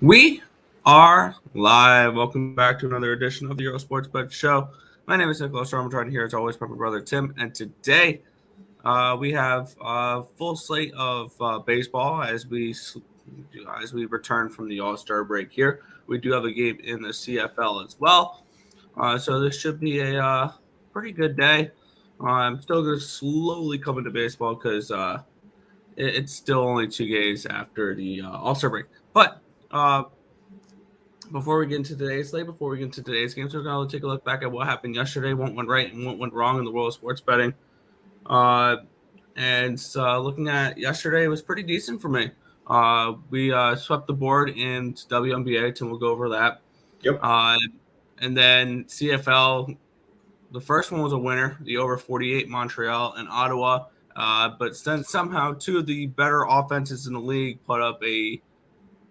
We are live. Welcome back to another edition of the Earle Sports Bet Show. My name is Nicholas Armstrong here, as always, with my brother Tim. And today we have a full slate of baseball as we return from the All-Star break here. We do have a game in the CFL as well. So this should be a pretty good day. I'm still going to slowly come into baseball because it's still only 2 days after the All-Star break. But before we get into today's slate, before we get into today's games, we're going to take a look back at what happened yesterday, what went right and what went wrong in the world of sports betting. Looking at yesterday, it was pretty decent for me. We swept the board in WNBA, and we'll go over that. Yep. And then CFL, the first one was a winner, the over 48, Montreal and Ottawa. But then somehow two of the better offenses in the league put up a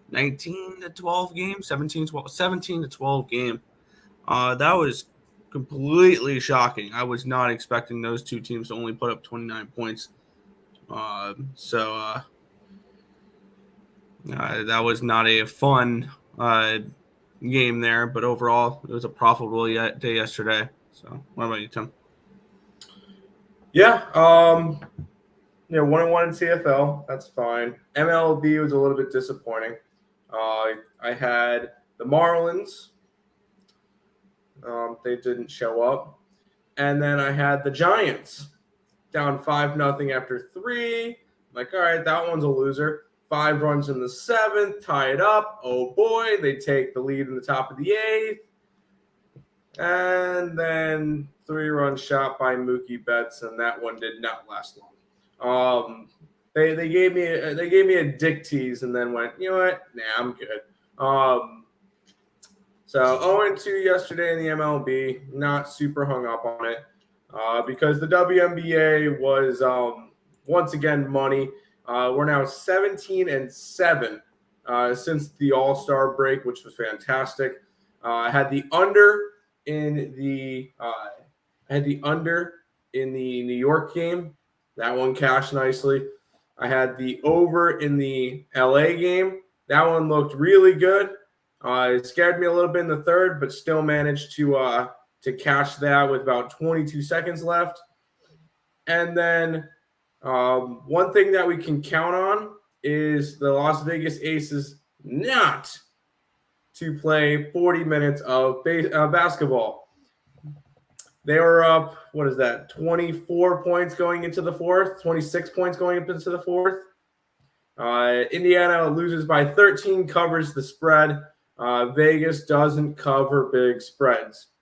19 to 12 game, 17 to 12 game. That was completely shocking. I was not expecting those two teams to only put up 29 points. That was not a fun game there, but overall, it was a profitable day yesterday. So, what about you, Tim? Yeah. 1-1 in CFL. That's fine. MLB was a little bit disappointing. I had the Marlins. They didn't show up. And then I had the Giants down 5-0 after 3. I'm like, all right, that one's a loser. 5 runs in the 7th, tie it up. Oh boy, they take the lead in the top of the 8th. And then 3-run shot by Mookie Betts, and that one did not last long. They gave me a dick tease, and then went, you know what? Nah, I'm good. So 0-2 yesterday in the MLB. Not super hung up on it because the WNBA was once again money. We're now 17-7 since the All-Star break, which was fantastic. I had the under in the New York game. That one cashed nicely. I had the over in the LA game. That one looked really good. It scared me a little bit in the third, but still managed to cash that with about 22 seconds left. And then one thing that we can count on is the Las Vegas Aces not to play 40 minutes of basketball. They were up, 24 points going into the fourth, 26 points going up into the fourth. Indiana loses by 13, covers the spread. Vegas doesn't cover big spreads.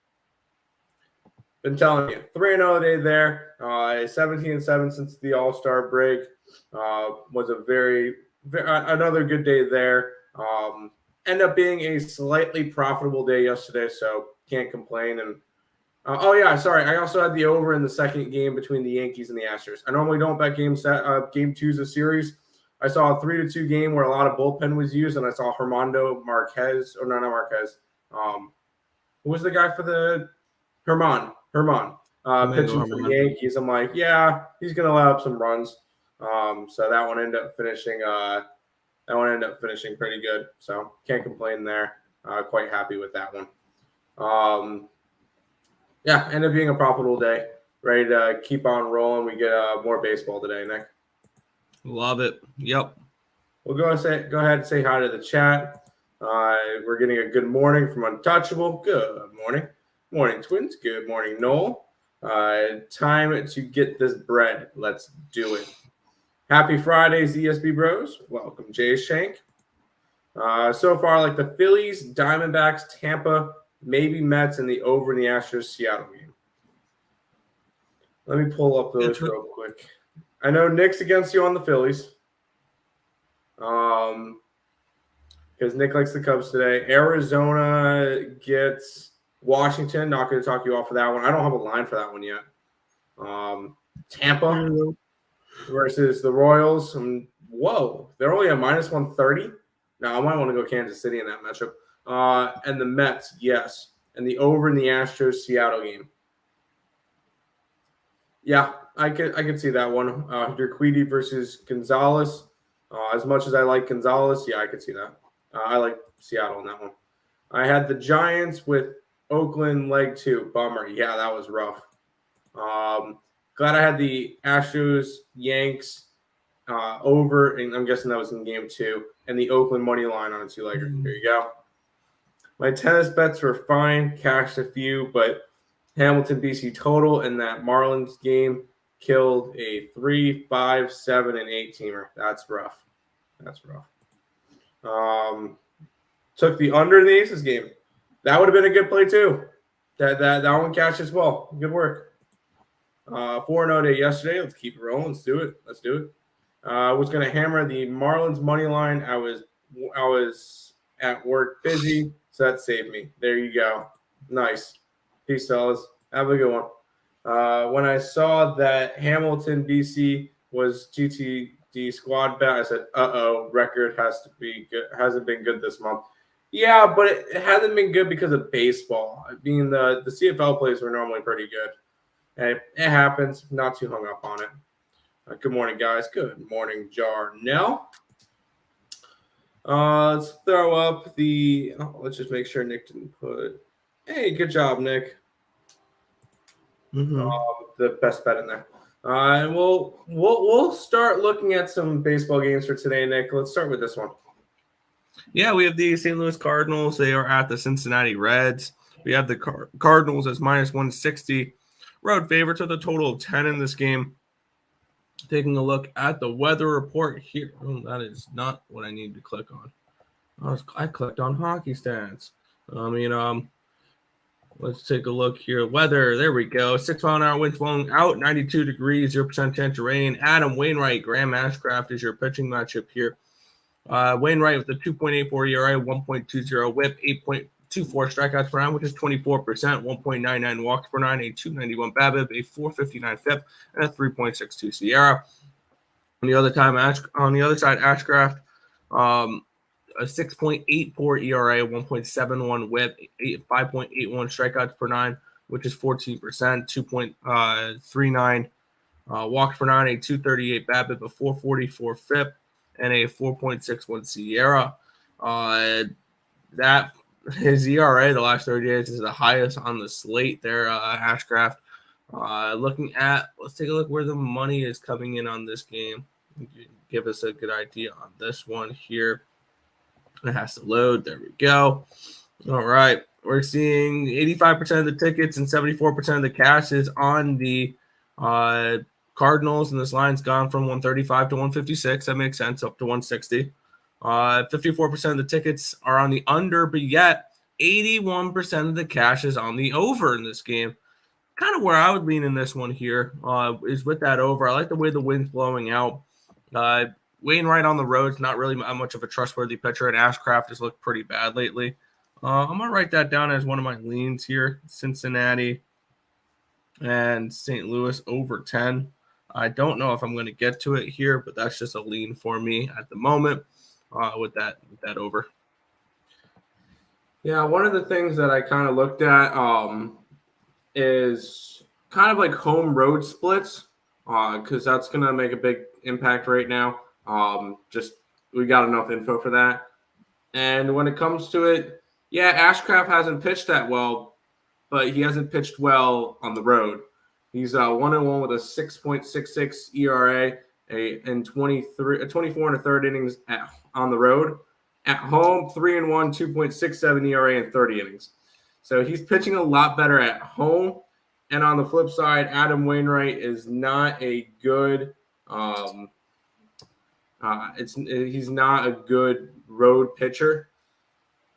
Been telling you, 3-0 day there. 17-7 since the All-Star break. Was another good day there. Ended up being a slightly profitable day yesterday, so can't complain. And I also had the over in the second game between the Yankees and the Astros. I normally don't bet game twos of series. I saw a 3-2 game where a lot of bullpen was used, and I saw Herman Marquez. Who was the guy for the Herman pitching for the Yankees? I'm like, yeah, he's gonna allow up some runs. So that one ended up finishing. Pretty good. So can't complain there. Quite happy with that one. Ended up being a profitable day. Ready to keep on rolling. We get more baseball today, Nick. Love it. Yep. We'll go ahead and say hi to the chat. We're getting a good morning from Untouchable. Good morning. Morning, Twins. Good morning, Noel. Time to get this bread. Let's do it. Happy Fridays, ESB Bros. Welcome, Jay Shank. So far, like the Phillies, Diamondbacks, Tampa, maybe Mets, and the over in the Astros Seattle game. Let me pull up those real quick. I know Nick's against you on the Phillies. Because Nick likes the Cubs today. Arizona gets Washington. Not going to talk you off of that one. I don't have a line for that one yet. Tampa versus the Royals. Whoa, they're only a minus 130. Now I might want to go Kansas City in that matchup. And the Mets, yes. And the over in the Astros Seattle game. Yeah, I could see that one. Urquidy versus Gonzalez. As much as I like Gonzalez, yeah, I could see that. I like Seattle in that one. I had the Giants with Oakland leg 2. Bummer. Yeah, that was rough. Glad I had the Astros Yanks over, and I'm guessing that was in game 2, and the Oakland money line on a 2-legger. There you go. My tennis bets were fine, cashed a few, but Hamilton BC total in that Marlins game killed a 3, 5, 7, and 8 teamer. That's rough. Took the under in the Aces game. That would have been a good play too. That one cashed as well. Good work. 4-0 day yesterday. Let's keep it rolling. Let's do it. I was going to hammer the Marlins money line. I was at work busy, so that saved me. There you go. Nice. Peace, fellas. Have a good one. When I saw that Hamilton BC was GTD squad bet, I said, record has to be good. Hasn't been good this month. Yeah, but it hasn't been good because of baseball. I mean, the CFL plays were normally pretty good. Hey, it happens. Not too hung up on it. Good morning, guys. Good morning, Jarnell. Let's throw up the. Let's just make sure Nick didn't put. Hey, good job, Nick. The best bet in there. And we'll start looking at some baseball games for today, Nick. Let's start with this one. Yeah, we have the St. Louis Cardinals. They are at the Cincinnati Reds. We have the Cardinals as minus 160. Road favorites with a total of 10 in this game. Taking a look at the weather report here. Oh, that is not what I need to click on. I clicked on hockey stats. Let's take a look here. Weather, there we go. 6-mile-an-hour winds blowing out, 92 degrees, 0% chance of rain. Adam Wainwright, Graham Ashcraft is your pitching matchup here. Wainwright with a 2.84 ERA, 1.20 whip, 8.24 strikeouts per nine, which is 24%, 1.99 walks per nine, a 291 BABIP, a 459 FIP, and a 3.62 SIERA. On the other side, Ashcraft, a 6.84 ERA, 1.71 whip, 5.81 strikeouts per nine, which is 14%, 2.39 walks per nine, a 238 BABIP, a 444 FIP, and a 4.61 SIERA. That his ERA the last 30 days is the highest on the slate there, Ashcraft. Let's take a look where the money is coming in on this game. Give us a good idea on this one here. It has to load. There we go. All right. We're seeing 85% of the tickets and 74% of the cash is on the Cardinals, and this line's gone from 135 to 156. That makes sense, up to 160. 54% of the tickets are on the under, but yet 81% of the cash is on the over in this game. Kind of where I would lean in this one here is with that over. I like the way the wind's blowing out. Wainwright on the road is not really much of a trustworthy pitcher, and Ashcraft has looked pretty bad lately. I'm going to write that down as one of my leans here. Cincinnati and St. Louis over 10. I don't know if I'm going to get to it here, but that's just a lean for me at the moment with that over. Yeah, one of the things that I kind of looked at is kind of like home road splits because that's going to make a big impact right now. We got enough info for that. And when it comes to it, yeah, Ashcraft hasn't pitched that well, but he hasn't pitched well on the road. He's 1-1 with a 6.66 ERA in 24 and a third innings on the road. At home, 3-1, 2.67 ERA in 30 innings. So he's pitching a lot better at home. And on the flip side, Adam Wainwright is not a good he's not a good road pitcher.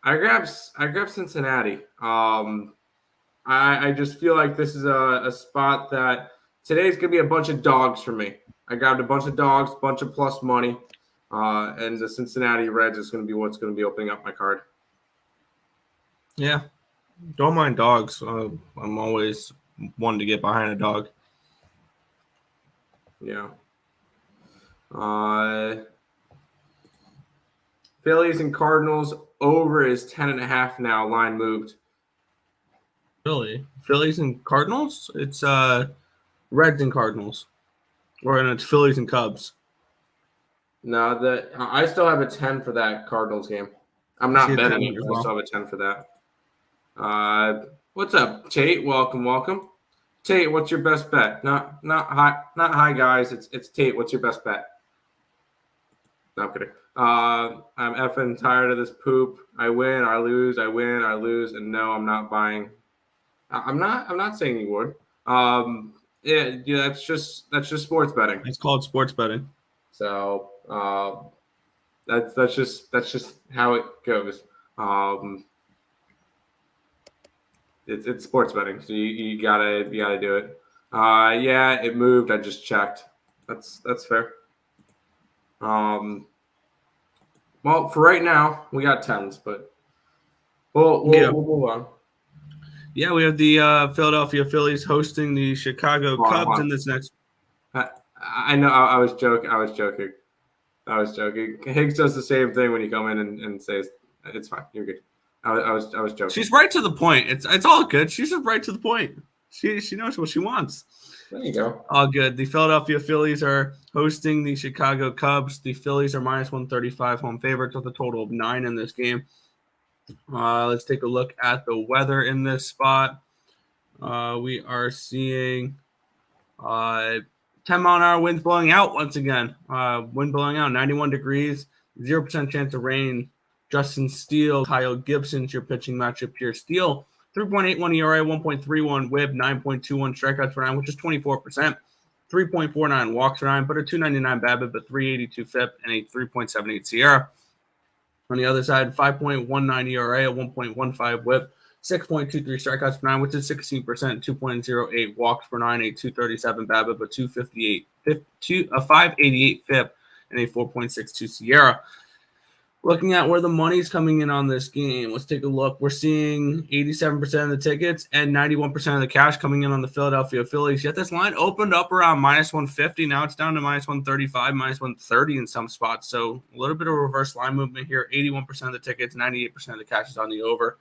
I grab Cincinnati. I just feel like this is a spot that today's going to be a bunch of dogs for me. I grabbed a bunch of dogs, bunch of plus money, and the Cincinnati Reds is going to be what's going to be opening up my card. Yeah, don't mind dogs. I'm always one to get behind a dog. Yeah. Phillies and Cardinals over is 10.5 now. Line moved. Really? Phillies and Cardinals? It's Reds and Cardinals. And it's Phillies and Cubs. No, I still have a 10 for that Cardinals game. I'm I see not a 10 betting it, as but I well. still have a 10 for that. What's up, Tate? Welcome. Tate, what's your best bet? Not hi guys. It's Tate. What's your best bet? No, I'm kidding. I'm effing tired of this poop. I win, I lose, and no, I'm not buying. I'm not saying you would. Yeah, that's just sports betting. It's called sports betting. So that's just how it goes. Um, it's sports betting, so you gotta do it. Yeah, it moved. I just checked. That's fair. Well, for right now, we got tens, but we'll move on. Yeah, we have the Philadelphia Phillies hosting the Chicago Hold on, Cubs in this next. I know. I was joking. Higgs does the same thing when you come in and says it's fine. You're good. I was joking. She's right to the point. It's all good. She's just right to the point. She knows what she wants. There you go. All good. The Philadelphia Phillies are hosting the Chicago Cubs. The Phillies are minus 135 home favorites with a total of 9 in this game. Let's take a look at the weather in this spot. We are seeing 10-mile-an-hour winds blowing out once again. Wind blowing out, 91 degrees, 0% chance of rain. Justin Steele, Kyle Gibson's your pitching matchup here. Steele, 3.81 ERA, 1.31 WHIP, 9.21 strikeouts per 9, which is 24%. 3.49 walks per 9, but a 299 BABIP, but 382 FIP, and a 3.78 Sierra. On the other side, 5.19 ERA, a 1.15 WHIP, 6.23 strikeouts per 9, which is 16%, 2.08 walks per 9, a 237 BABIP, a 258, a 588 FIP, and a 4.62 Sierra. Looking at where the money's coming in on this game, let's take a look. We're seeing 87% of the tickets and 91% of the cash coming in on the Philadelphia Phillies. Yet this line opened up around minus 150. Now it's down to minus 135, minus 130 in some spots. So a little bit of reverse line movement here. 81% of the tickets, 98% of the cash is on the over.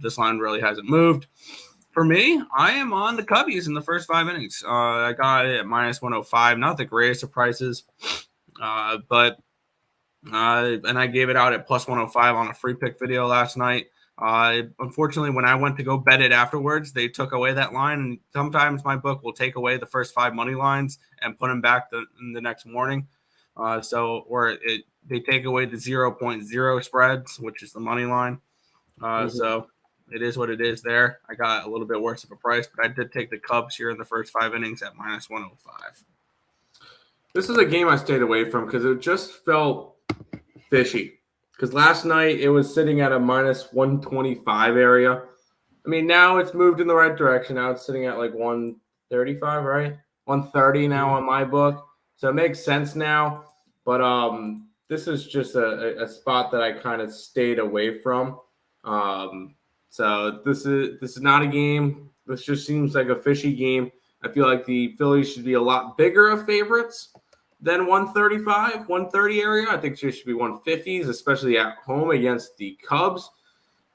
This line really hasn't moved. For me, I am on the Cubbies in the first 5 innings. I got it at minus 105. Not the greatest of prices, but and I gave it out at plus 105 on a free pick video last night. Unfortunately, when I went to go bet it afterwards, they took away that line. And sometimes my book will take away the first 5 money lines and put them back in the next morning. They take away the 0.0 spreads, which is the money line. So it is what it is there. I got a little bit worse of a price, but I did take the Cubs here in the first 5 innings at minus 105. This is a game I stayed away from because it just felt fishy. Because last night it was sitting at a minus 125 area. I mean, now it's moved in the right direction. Now it's sitting at like 135, right? 130 now on my book. So it makes sense now. But this is just a spot that I kind of stayed away from. So this is not a game. This just seems like a fishy game. I feel like the Phillies should be a lot bigger of favorites than 135, 130 area. I think they should be 150s, especially at home against the Cubs.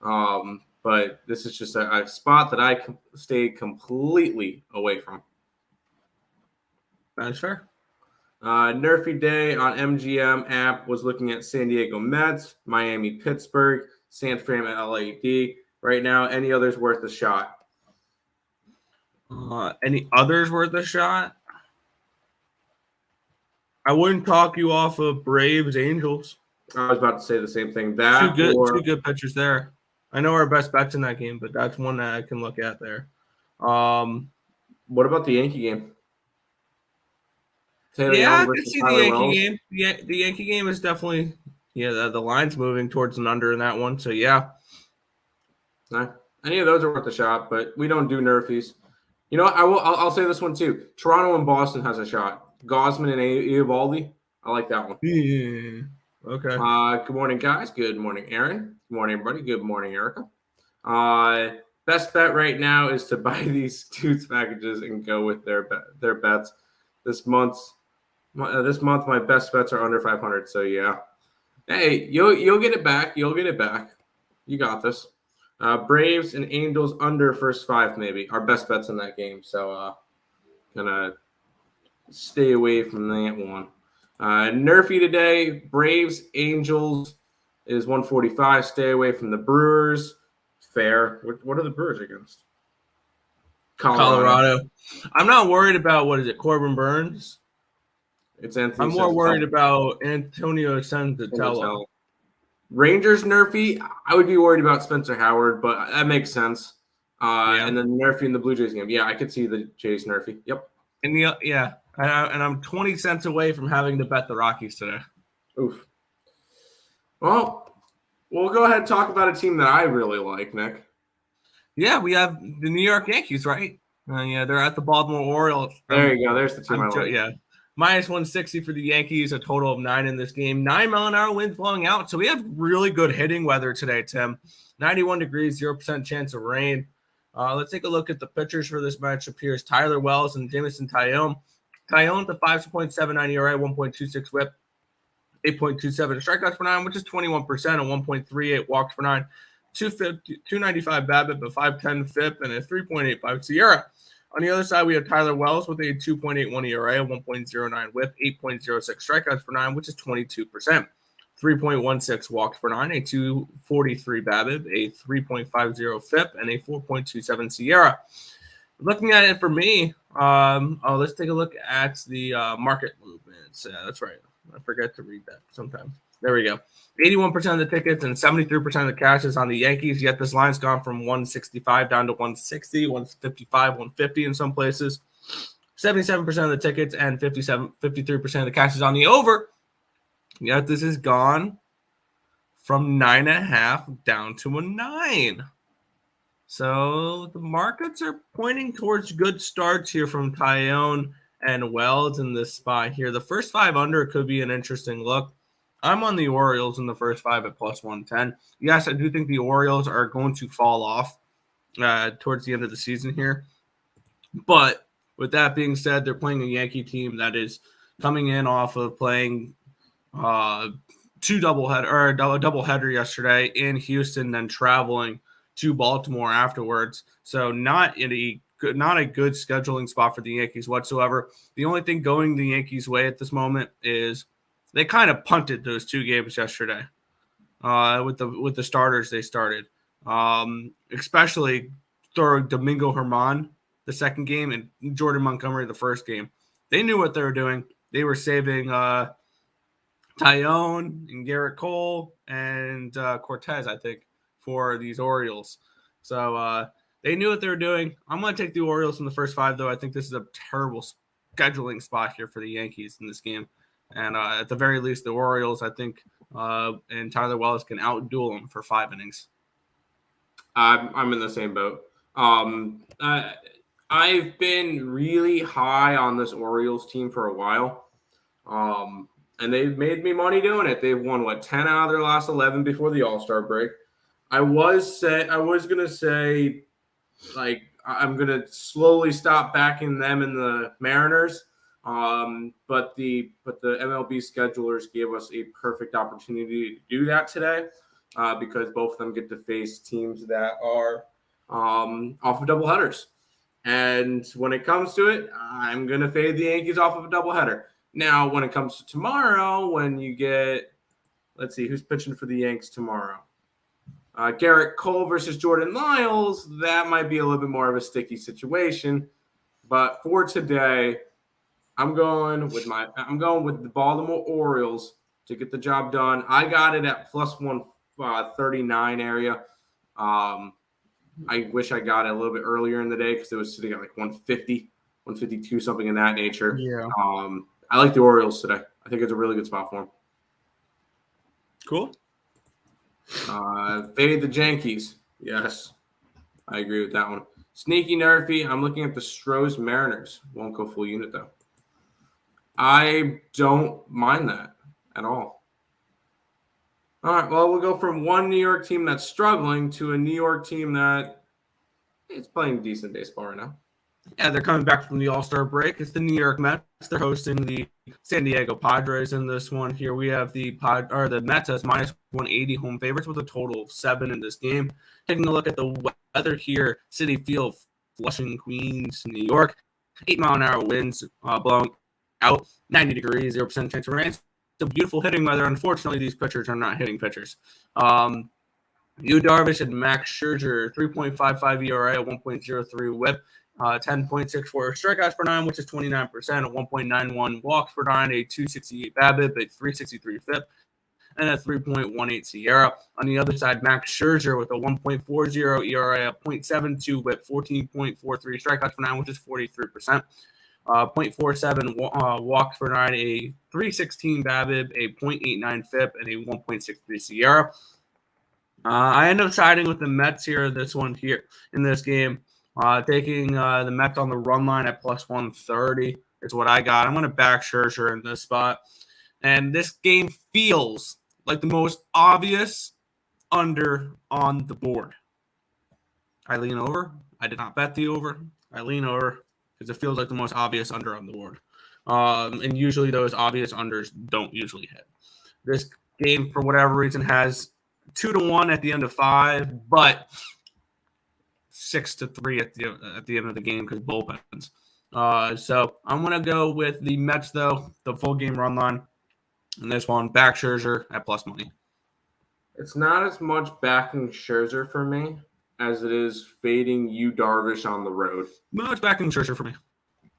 But this is just a spot that I stay completely away from. That's fair. Nerfy Day on MGM app was looking at San Diego Mets, Miami, Pittsburgh, San Fran, LAD. Right now, any others worth a shot? Any others worth a shot? I wouldn't talk you off of Braves, Angels. I was about to say the same thing. Two good pitchers there. I know our best bets in that game, but that's one that I can look at there. What about the Yankee game? Taylor Young I can see the Yankee game. Yeah, the Yankee game is definitely the line's moving towards an under in that one. So yeah. Any of those are worth a shot, but we don't do Nerfies. You know, I'll say this one too. Toronto and Boston has a shot. Gosman and Eovaldi. I like that one. Yeah. Okay. Good morning, guys. Good morning, Aaron. Good morning, everybody. Good morning, Erica. Best bet right now is to buy these Toots packages and go with their bets. This month, my best bets are under 500. So yeah. Hey, you'll get it back. You'll get it back. You got this. Braves and Angels under first 5 maybe. Our best bets in that game. So gonna stay away from that one. Nerfy today, Braves, Angels, is 145. Stay away from the Brewers. Fair. What are the Brewers against? Colorado. I'm not worried about, Corbin Burns? It's Anthony. I'm more worried about Antonio Senzatella. Rangers nerfy. I would be worried about Spencer Howard, but that makes sense. And then nerfy in the Blue Jays game. Yeah, I could see the Jays nerfy. Yep. And I'm 20 cents away from having to bet the Rockies today. Oof. Well, we'll go ahead and talk about a team that I really like, Nick. Yeah, we have the New York Yankees, right? They're at the Baltimore Orioles. There you go. There's the team I like. Yeah. Minus 160 for the Yankees, a total of 9 in this game. 9-mile-an-hour winds blowing out. So we have really good hitting weather today, Tim. 91 degrees, 0% chance of rain. Let's take a look at the pitchers for this matchup. Here's Tyler Wells and Jameson Taillon. Taillon with a 5.79 ERA, 1.26 whip, 8.27 strikeouts per 9, which is 21%, and 1.38 walks per 9. 295 BABIP, a 5.10 FIP, and a 3.85 SIERA. On the other side, we have Tyler Wells with a 2.81 ERA, 1.09 whip, 8.06 strikeouts per 9, which is 22%. 3.16 walks per 9, a 243 BABIP, a 3.50 FIP, and a 4.27 SIERA. Looking at it for me, let's take a look at the market movements. That's right. I forget to read that sometimes. There we go. 81% of the tickets and 73% of the cash is on the Yankees, yet this line's gone from 165 down to 160, 155, 150 in some places. 77% of the tickets and 53% of the cash is on the over, yet this has gone from 9.5 down to a 9. So the markets are pointing towards good starts here from Taillon and Wells in this spot here. The first 5 under could be an interesting look. I'm on the Orioles in the first 5 at plus 110. Yes, I do think the Orioles are going to fall off towards the end of the season here. But with that being said, they're playing a Yankee team that is coming in off of playing a doubleheader yesterday in Houston, then traveling to Baltimore afterwards. So not a good scheduling spot for the Yankees whatsoever. The only thing going the Yankees' way at this moment is they kind of punted those 2 games yesterday with the starters they started, especially throwing Domingo Germán the second game and Jordan Montgomery the first game. They knew what they were doing. They were saving Taillon and Garrett Cole and Cortez, I think, for these Orioles. So they knew what they were doing. I'm going to take the Orioles in the first 5, though. I think this is a terrible scheduling spot here for the Yankees in this game. And at the very least, the Orioles, I think, and Tyler Wells can outduel them for 5 innings. I'm in the same boat. I've been really high on this Orioles team for a while. And they've made me money doing it. They've won, 10 out of their last 11 before the All-Star break. I was going to say, I'm going to slowly stop backing them and the Mariners. But the MLB schedulers gave us a perfect opportunity to do that today because both of them get to face teams that are off of doubleheaders. And when it comes to it, I'm going to fade the Yankees off of a doubleheader. Now, when it comes to tomorrow, when you get, let's see, who's pitching for the Yanks tomorrow? Garrett Cole versus Jordan Lyles, that might be a little bit more of a sticky situation. But for today, I'm going with the Baltimore Orioles to get the job done. I got it at plus 139 area. I wish I got it a little bit earlier in the day because it was sitting at 150, 152, something in that nature. Yeah. I like the Orioles today. I think it's a really good spot for them. Cool. Fade the Yankees. Yes, I agree with that one. Sneaky nerfy. I'm looking at the Astros Mariners. Won't go full unit though. I don't mind that at all. All right, well, we'll go from one New York team that's struggling to a New York team that is playing decent baseball right now. Yeah, they're coming back from the All-Star break. It's the New York Mets. They're hosting the San Diego Padres in this one. Here we have the Mets as minus 180 home favorites with a total of 7 in this game. Taking a look at the weather here, Citi Field, Flushing, Queens, New York. 8-mile-an-hour winds blowing out, 90 degrees, 0% chance of rain. a beautiful hitting weather. Unfortunately, these pitchers are not hitting pitchers. Yu Darvish and Max Scherzer, 3.55 ERA, a 1.03 WHIP, 10.64 strikeouts per nine, which is 29%, a 1.91 walks per nine, a 268 BABIP, a 363 FIP, and a 3.18 Sierra. On the other side, Max Scherzer with a 1.40 ERA, a 0.72 WHIP, 14.43 strikeouts per nine, which is 43%. 0.47 walks per nine, a 316 BABIP, a 0.89 FIP, and a 1.63 Sierra. I end up siding with the Mets here. This one here in this game, taking the Mets on the run line at plus 130 is what I got. I'm going to back Scherzer in this spot, and this game feels like the most obvious under on the board. I lean over. I did not bet the over. I lean over because it feels like the most obvious under on the board. And usually those obvious unders don't usually hit. This game, for whatever reason, has 2-1 at the end of 5, but 6-3 at the end of the game because bullpens. So I'm going to go with the Mets, though, the full game run line. And this one, back Scherzer at plus money. It's not as much backing Scherzer for me as it is fading Yu Darvish on the road. No, it's backing Scherzer for me.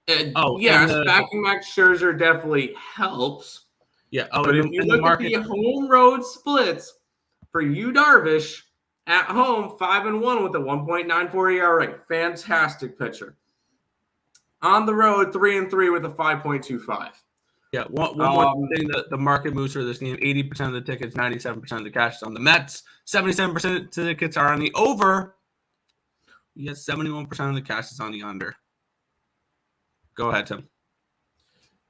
Yes, backing Max Scherzer definitely helps. Yeah. But if you look at the home road splits for Yu Darvish at home, 5-1 with a 1.94 ERA. Fantastic pitcher. On the road, 3-3 with a 5.25. Yeah, one more thing that the market moves for this game, 80% of the tickets, 97% of the cash is on the Mets. 77% of the tickets are on the over. Yes, 71% of the cash is on the under. Go ahead, Tim.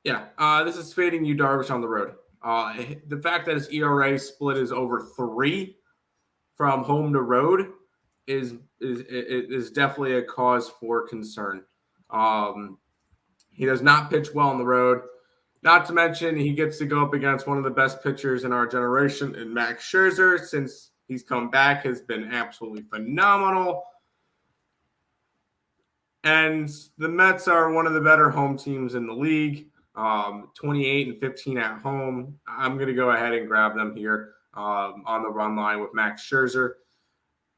Yeah, this is fading Yu Darvish on the road. The fact that his ERA split is over 3 from home to road is definitely a cause for concern. He does not pitch well on the road. Not to mention, he gets to go up against one of the best pitchers in our generation, in Max Scherzer. Since he's come back, has been absolutely phenomenal. And the Mets are one of the better home teams in the league. 28-15 at home. I'm going to go ahead and grab them here on the run line with Max Scherzer.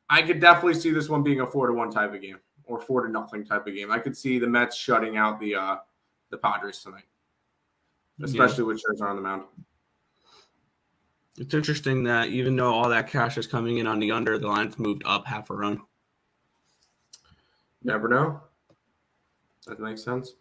I could definitely see this one being a 4-1 type of game or 4-0 type of game. I could see the Mets shutting out the Padres tonight, especially with Scherzer on the mound. It's interesting that even though all that cash is coming in on the under, the line's moved up half a run. Never know. That makes sense.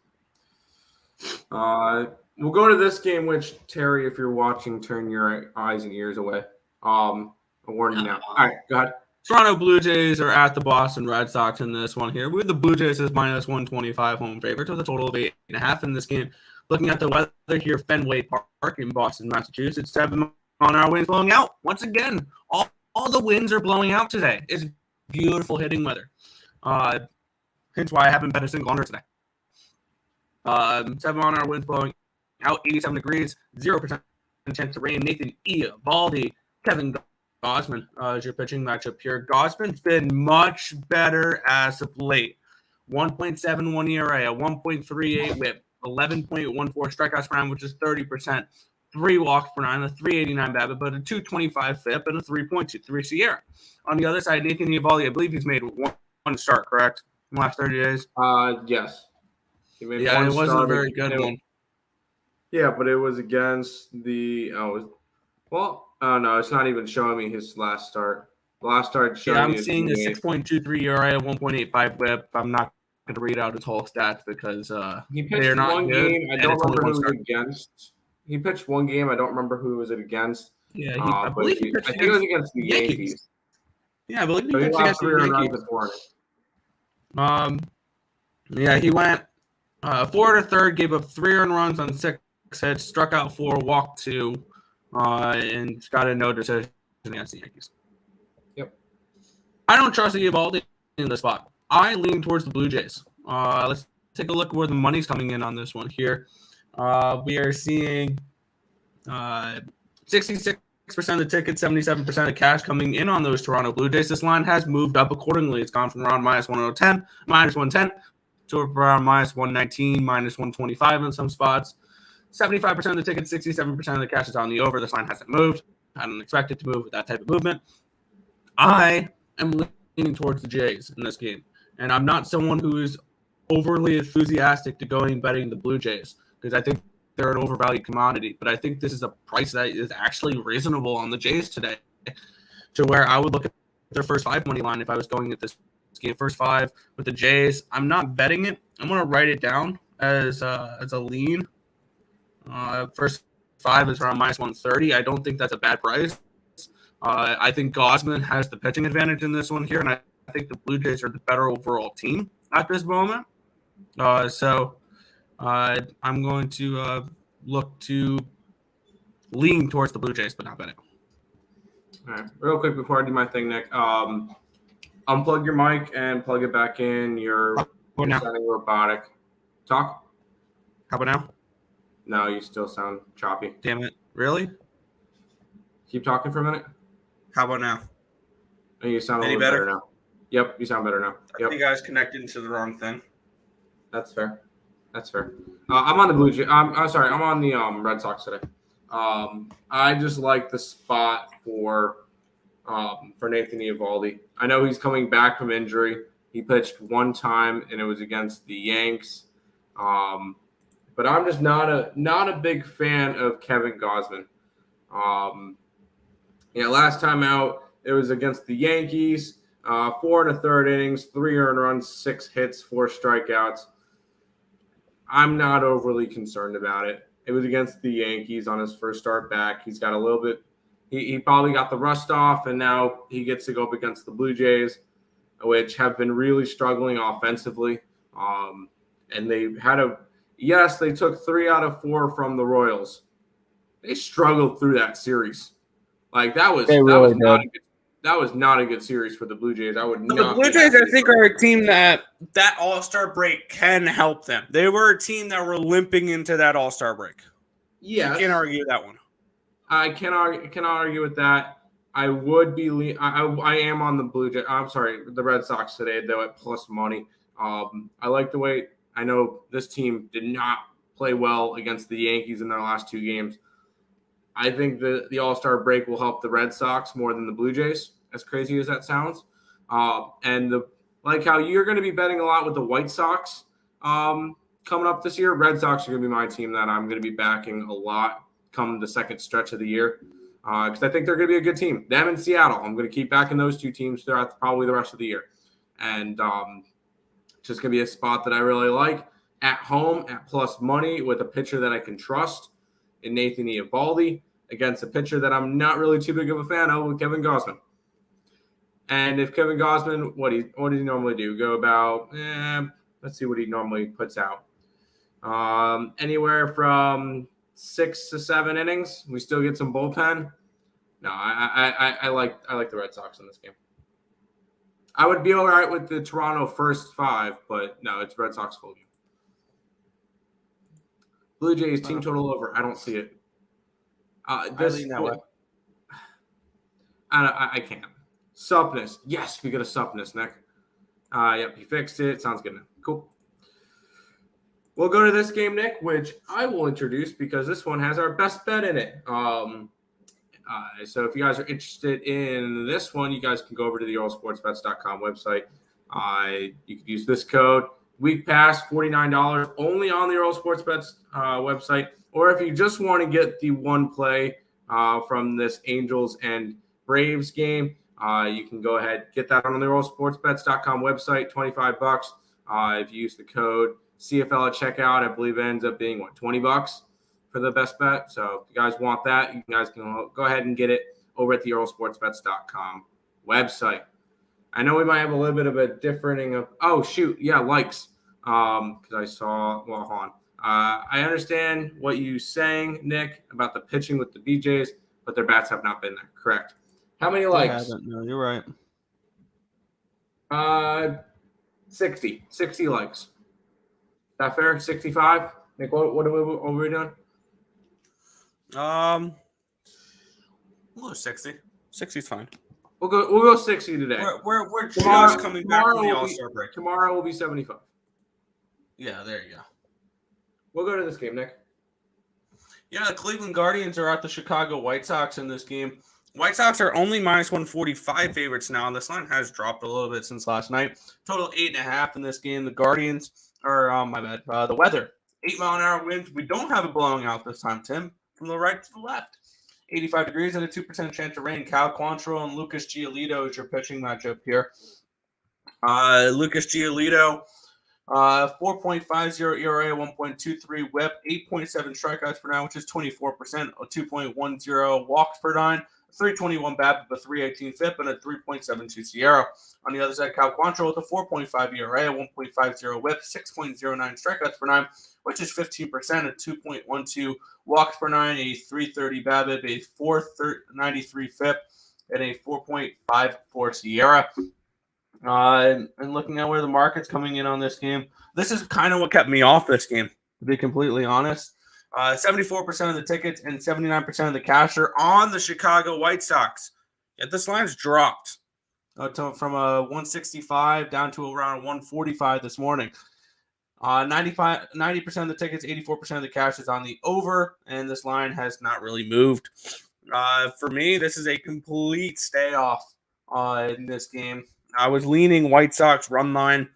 We'll go to this game, which, Terry, if you're watching, turn your eyes and ears away. I'm warning you now. All right, go ahead. Toronto Blue Jays are at the Boston Red Sox in this one here. We have the Blue Jays as minus 125 home favorites with a total of 8.5 in this game. Looking at the weather here, Fenway Park in Boston, Massachusetts, 7-mile-an-hour winds blowing out. Once again, all the winds are blowing out today. It's beautiful hitting weather. Hence why I haven't bet a single under today. 7-mile-an-hour winds blowing out, 87 degrees, 0% chance of rain. Nathan Eovaldi, Kevin Gausman is your pitching matchup here. Gausman's been much better as of late. 1.71 ERA, a 1.38 WHIP, 11.14 strikeouts per nine, which is 30%. 3 walks per nine, a 389 BABIP, but a 225 FIP, and a 3.23 Sierra. On the other side, Nathan Eovaldi, I believe he's made one start, correct? In the last 30 days? Yes. He made one it wasn't a very good one. Yeah, but it was against the no, it's not even showing me his last start. The last start showing me. I'm seeing a 6.23 ERA, 1.85 WHIP. I'm not going to read out his whole stats because he pitched one game. I don't remember who he was against. He pitched one game. I don't remember who was it against. Yeah, I think it was against the Yankees. Yeah, I believe he pitched against the Yankees. Yeah, he went 4 to third, gave up 3 earned runs on 6 hits, struck out 4, walked 2, and got a no decision against the Yankees. Yep. I don't trust Eovaldi in this spot. I lean towards the Blue Jays. Let's take a look where the money's coming in on this one here. We are seeing 66% of the tickets, 77% of cash coming in on those Toronto Blue Jays. This line has moved up accordingly. It's gone from around minus 110 to around minus 119, minus 125 in some spots. 75% of the tickets, 67% of the cash is on the over. This line hasn't moved. I don't expect it to move with that type of movement. I am leaning towards the Jays in this game, and I'm not someone who is overly enthusiastic to going betting the Blue Jays because I think they're an overvalued commodity. But I think this is a price that is actually reasonable on the Jays today, to where I would look at their first 5 money line if I was going at this game. First 5 with the Jays. I'm not betting it. I'm going to write it down as a lean. First 5 is around minus 130. I don't think that's a bad price. I think Gausman has the pitching advantage in this one here, and I think the Blue Jays are the better overall team at this moment. So I'm going to look to lean towards the Blue Jays, but not betting. All right, real quick before I do my thing, Nick. Unplug your mic and plug it back in. You're sounding robotic. Talk. How about now? No, you still sound choppy. Damn it! Really? Keep talking for a minute. How about now? And you sound a little better now. Yep, you sound better now. Yep. I think I was connected to the wrong thing. That's fair. I'm on the Blue Jays. I'm sorry. I'm on the Red Sox today. I just like the spot for Nathan Eovaldi. I know he's coming back from injury. He pitched one time, and it was against the Yanks. But I'm just not a big fan of Kevin Gausman. Last time out, it was against the Yankees. 4 1/3 innings, 3 earned runs, 6 hits, 4 strikeouts. I'm not overly concerned about it. It was against the Yankees on his first start back. He's got a little bit – he probably got the rust off, and now he gets to go up against the Blue Jays, which have been really struggling offensively. And they had they took 3 out of 4 from the Royals. They struggled through that series. Like, that was not a good series for the Blue Jays. The Blue Jays, I think, are a team that All-Star break can help them. They were a team that were limping into that All-Star break. Yeah, you can't argue that one. I cannot argue with that. I would be. I am on the Blue Jays. I'm sorry, the Red Sox today, though, at plus money. I like the way. I know this team did not play well against the Yankees in their last 2 games. I think the All-Star break will help the Red Sox more than the Blue Jays, as crazy as that sounds. Like how you're going to be betting a lot with the White Sox coming up this year. Red Sox are going to be my team that I'm going to be backing a lot come the second stretch of the year because I think they're going to be a good team. Them and Seattle, I'm going to keep backing those 2 teams throughout probably the rest of the year. And just going to be a spot that I really like. At home, at plus money, with a pitcher that I can trust in Nathan Eovaldi against a pitcher that I'm not really too big of a fan of with Kevin Gausman. And if Kevin Gausman, what does he normally do? Go about, let's see what he normally puts out. Anywhere from 6 to 7 innings. We still get some bullpen. No, I like the Red Sox in this game. I would be all right with the Toronto first 5, but no, it's Red Sox full game. Blue Jays team total over. I don't see it. I can't. Suppness. Yes, we got a suppness, Nick. Yep, he fixed it. Sounds good now. Cool. We'll go to this game, Nick, which I will introduce because this one has our best bet in it. So if you guys are interested in this one, you guys can go over to the EarleSportsBets.com website. You can use this code. Week pass, $49, only on the Earle Sports Bets website. Or if you just want to get the one play from this Angels and Braves game, you can go ahead get that on the EarleSportsBets.com website, $25. If you use the code CFL at checkout, I believe it ends up being, $20 for the best bet. So if you guys want that, you guys can go ahead and get it over at the EarleSportsBets.com website. I know we might have a little bit of a differing of likes. Because I saw hold on. I understand what you're saying, Nick, about the pitching with the BJs, but their bats have not been there. Correct. How many likes? No, you're right. 60 likes. Is that fair? 65? Nick, what are we doing? We'll go 60. 60 is fine. We'll go 60 today. We're just coming back from the All-Star break. Tomorrow will be 75. Yeah, there you go. We'll go to this game, Nick. Yeah, the Cleveland Guardians are at the Chicago White Sox in this game. White Sox are only minus 145 favorites now. This line has dropped a little bit since last night. Total 8.5 in this game. The Guardians are, my bad, the weather. 8-mile-an-hour winds. We don't have it blowing out this time, Tim. From the right to the left. 85 degrees and a 2% chance of rain. Cal Quantrill and Lucas Giolito is your pitching matchup here. Lucas Giolito, 4.50 ERA, 1.23 WHIP, 8.7 strikeouts per nine, which is 24%, a 2.10 walks per nine, 321 BABIP, a 318 FIP, and a 3.72 SIERA. On the other side, Cal Quantrill with a 4.5 ERA, 1.50 WHIP, 6.09 strikeouts per nine, which is 15%, a 2.12 walks per nine, a 330 BABIP, a 493 FIP, and a 4.54 SIERA. And looking at where the market's coming in on this game, this is kind of what kept me off this game, to be completely honest. 74% of the tickets and 79% of the cash are on the Chicago White Sox. Yet this line's dropped from a 165 down to around 145 this morning. 90% of the tickets, 84% of the cash is on the over, and this line has not really moved. For me, this is a complete stay off in this game. I was leaning White Sox run line,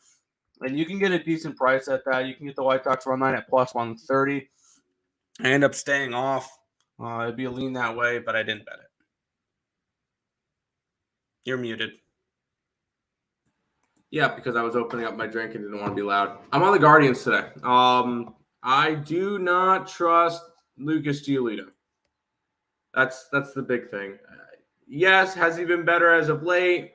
and you can get a decent price at that. You can get the White Sox run line at plus 130. I end up staying off. It'd be a lean that way, but I didn't bet it. You're muted. Yeah, because I was opening up my drink and didn't want to be loud. I'm on the Guardians today. I do not trust Lucas Giolito. That's the big thing. Yes, has he been better as of late?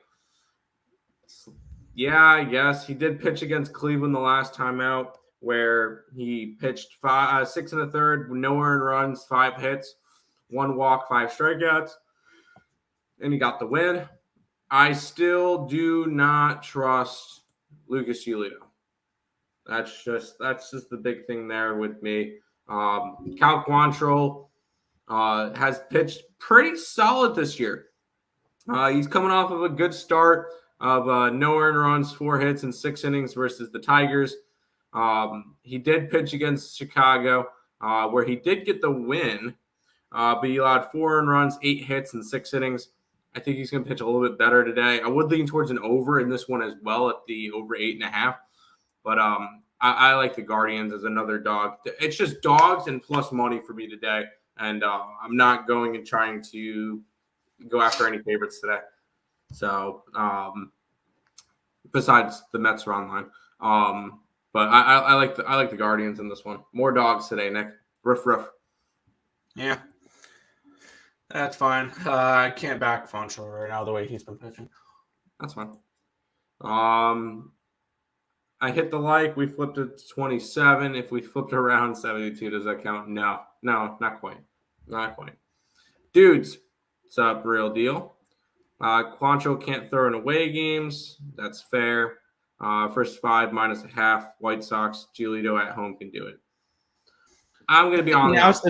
Yeah, I guess. He did pitch against Cleveland the last time out, where he pitched 6 1/3, no earned runs, 5 hits, 1 walk, 5 strikeouts, and he got the win. I still do not trust Lucas Giolito. That's just the big thing there with me. Cal Quantrill has pitched pretty solid this year. He's coming off of a good start of no earned runs, 4 hits, and 6 innings versus the Tigers. He did pitch against Chicago, where he did get the win, but he allowed 4 earned runs, 8 hits, and 6 innings. I think he's going to pitch a little bit better today. I would lean towards an over in this one as well at the over 8.5. But I like the Guardians as another dog. It's just dogs and plus money for me today. And I'm not going and trying to go after any favorites today. So besides the Mets are online. But I like the Guardians in this one. More dogs today, Nick. Ruff. Yeah. That's fine. I can't back Quantrill right now the way he's been pitching. That's fine. I hit the like. We flipped it to 27. If we flipped around 72, does that count? No, not quite. Not quite. Dudes, what's up? Real deal. Quantrill can't throw in away games. That's fair. First 5 minus a half. White Sox. Giolito at home can do it. I'm going to be honest.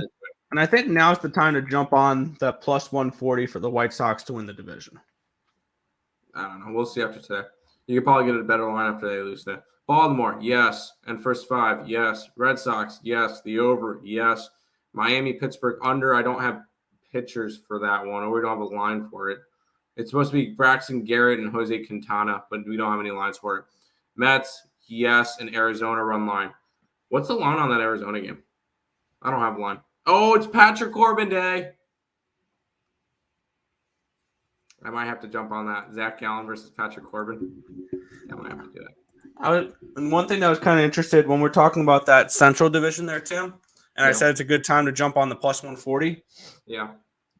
And I think now's the time to jump on the plus 140 for the White Sox to win the division. I don't know. We'll see after today. You could probably get a better line after they lose today. Baltimore, yes. And first 5, yes. Red Sox, yes. The over, yes. Miami, Pittsburgh, under. I don't have pitchers for that one, or we don't have a line for it. It's supposed to be Braxton Garrett and Jose Quintana, but we don't have any lines for it. Mets, yes. And Arizona run line. What's the line on that Arizona game? I don't have a line. Oh, it's Patrick Corbin Day. I might have to jump on that. Zach Gallen versus Patrick Corbin. I might have to do that. And one thing that was kind of interested when we're talking about that Central Division there, Tim, and I said it's a good time to jump on the plus 140. Yeah.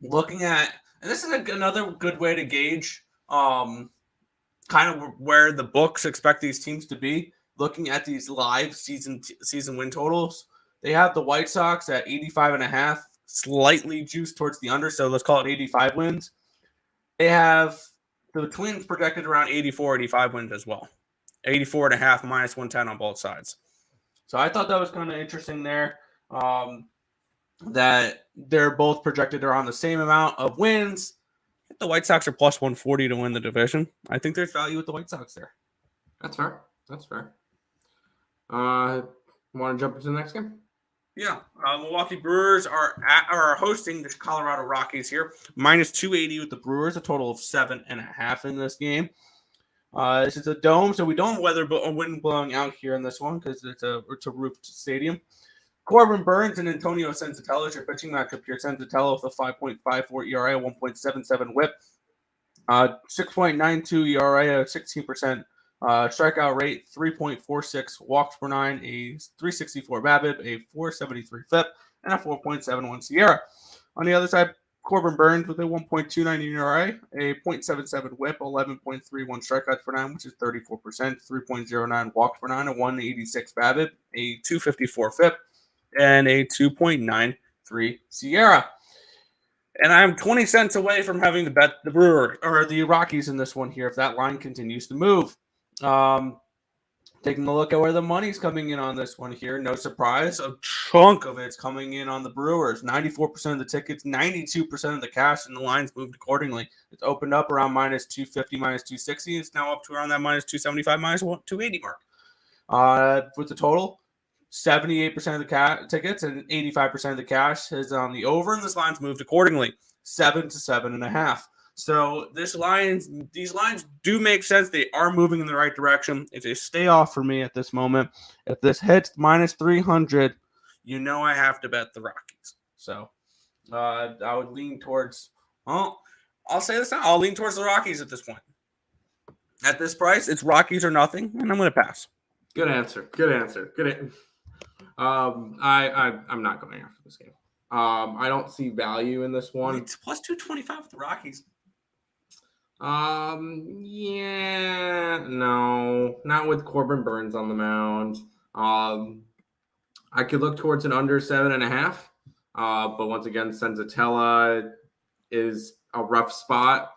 Looking at, and this is another good way to gauge kind of where the books expect these teams to be. Looking at these live season win totals, they have the White Sox at 85.5, slightly juiced towards the under, so let's call it 85 wins. They have the Twins projected around 84, 85 wins as well. 84.5 minus 110 on both sides. So I thought that was kind of interesting there, that they're both projected around the same amount of wins. The White Sox are plus 140 to win the division. I think there's value with the White Sox there. That's fair. Want to jump into the next game? Yeah, Milwaukee Brewers are hosting the Colorado Rockies here. Minus 280 with the Brewers, a total of 7.5 in this game. This is a dome, so we don't have wind blowing out here in this one because it's a roofed stadium. Corbin Burns and Antonio Senzatella is your pitching matchup here. Senzatella with a 5.54 ERA, 1.77 WHIP, 6.92 ERA, a 16% strikeout rate, 3.46 walks per nine, a 364 BABIP, a 473 FIP, and a 4.71 SIERA. On the other side, Corbin Burns with a 1.29 ERA, a 0.77 WHIP, 11.31 strikeouts per nine, which is 34%, 3.09 walks per nine, a 186 BABIP, a 254 FIP, and a 2.93 SIERA. And I'm 20 cents away from having to bet the Brewers or the Rockies in this one here if that line continues to move. Taking a look at where the money's coming in on this one here, no surprise, a chunk of it's coming in on the Brewers. 94% of the tickets, 92% of the cash, and the line's moved accordingly. It's opened up around minus 250, minus 260. It's now up to around that minus 275, minus 280 mark. With the total, 78% of the tickets and 85% of the cash is on the over, and this line's moved accordingly, 7 to 7.5. So these lines do make sense. They are moving in the right direction. If they stay off for me at this moment, if this hits minus 300, I have to bet the Rockies. So I would lean towards. Well, I'll say this now. I'll lean towards the Rockies at this point. At this price, it's Rockies or nothing, and I'm going to pass. Good answer. I'm not going after this game. I don't see value in this one. It's plus 225 with the Rockies. Yeah, no, not with Corbin Burns on the mound. I could look towards an under 7.5. But once again, Senzatella is a rough spot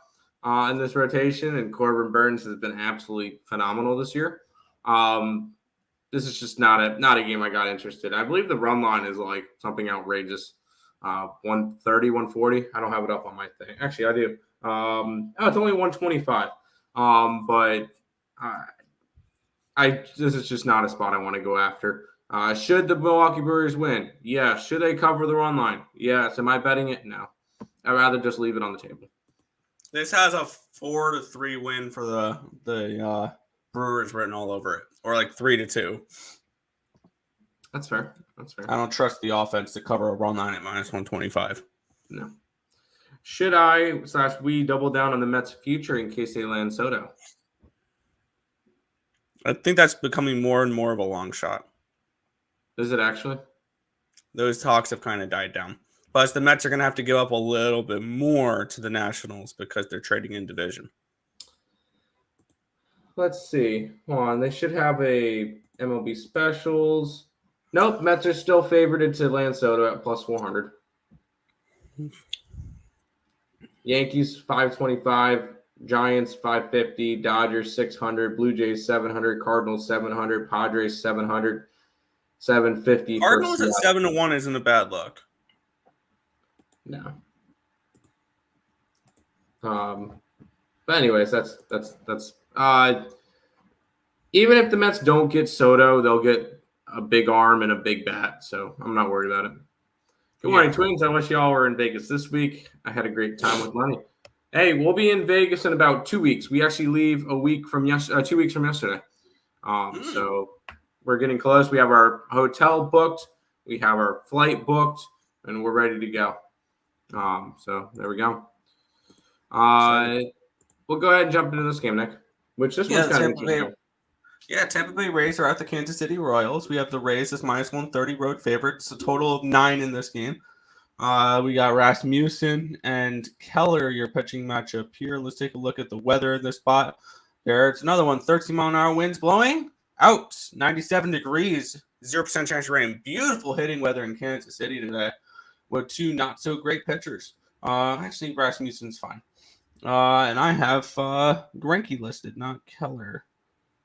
in this rotation, and Corbin Burns has been absolutely phenomenal this year. This is just not a game I got interested in. I believe the run line is like something outrageous. 130, 140. I don't have it up on my thing. Actually, I do. It's only 125. But this is just not a spot I want to go after. Should the Milwaukee Brewers win? Yeah. Should they cover the run line? Yes. Am I betting it? No. I'd rather just leave it on the table. This has a 4-3 win for the Brewers written all over it, or like 3-2. That's fair. I don't trust the offense to cover a run line at minus 125. No. Should we double down on the Mets' future in case they land Soto? I think that's becoming more and more of a long shot. Is it actually? Those talks have kind of died down. Plus, the Mets are going to have to give up a little bit more to the Nationals because they're trading in division. Let's see. Hold on. They should have a MLB specials. Nope. Mets are still favored to land Soto at plus 400. Yankees 525, Giants 550, Dodgers 600, Blue Jays 700, Cardinals 700, Padres 700, 750. Cardinals at 7-1 isn't a bad look. No. But anyways, that's even if the Mets don't get Soto, they'll get a big arm and a big bat. So I'm not worried about it. Good morning, Twins. I wish y'all were in Vegas this week. I had a great time with money. Hey, we'll be in Vegas in about 2 weeks. We actually leave 2 weeks from yesterday. So we're getting close. We have our hotel booked. We have our flight booked, and we're ready to go. So there we go. We'll go ahead and jump into this game, Nick. Which this one's kind of interesting. Tampa Bay Rays are at the Kansas City Royals. We have the Rays as minus 130 road favorites. A total of 9 in this game. We got Rasmussen and Keller, your pitching matchup here. Let's take a look at the weather in this spot. There's another one. 13-mile-an-hour winds blowing. Out. 97 degrees. 0% chance of rain. Beautiful hitting weather in Kansas City today with 2 not-so-great pitchers. Actually, Rasmussen's fine. And I have Greinke listed, not Keller.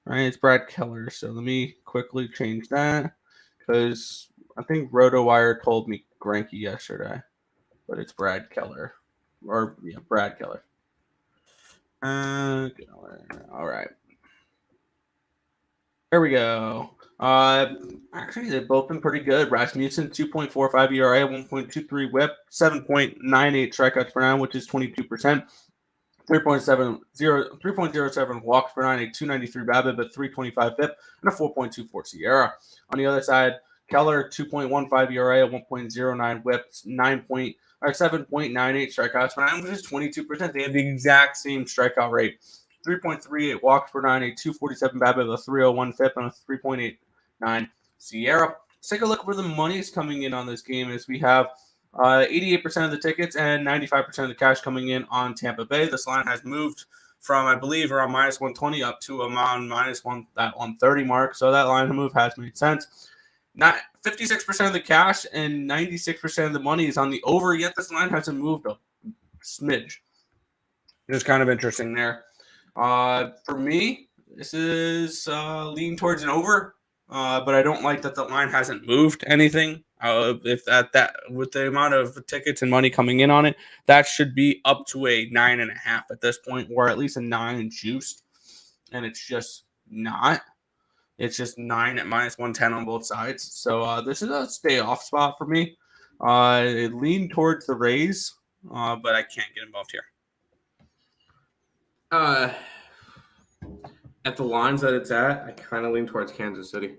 Right, it's Brad Keller. So let me quickly change that because I think RotoWire told me Greinke yesterday, but it's Brad Keller. Brad Keller. All right. There we go. Actually, they've both been pretty good. Rasmussen, 2.45 ERA, 1.23 WHIP, 7.98 strikeouts per nine, which is 22%. 3.07 walks per nine, a 293 BABIP, a 325 BIP, and a 4.24 Sierra. On the other side, Keller, 2.15 ERA, a 1.09 WHIP, 7.98 strikeouts per nine, which is 22%. They have the exact same strikeout rate. 3.38 walks per nine, a 247 BABIP, a 301 FIP, and a 3.89 Sierra. Let's take a look where the money is coming in on this game as we have 88% of the tickets and 95% of the cash coming in on Tampa Bay. This line has moved from, I believe, around minus 120 up to around minus 130 mark. So that line of move has made sense. Not 56% of the cash and 96% of the money is on the over, yet this line hasn't moved a smidge. Just kind of interesting there. For me, this is leaning towards an over, but I don't like that the line hasn't moved anything. If that with the amount of tickets and money coming in on it, that should be up to a 9.5 at this point, or at least a 9 juiced, and it's just not. It's just 9 at minus 110 on both sides. So this is a stay off spot for me. It leaned towards the Rays, but I can't get involved here. At the lines that it's at, I kind of lean towards Kansas City.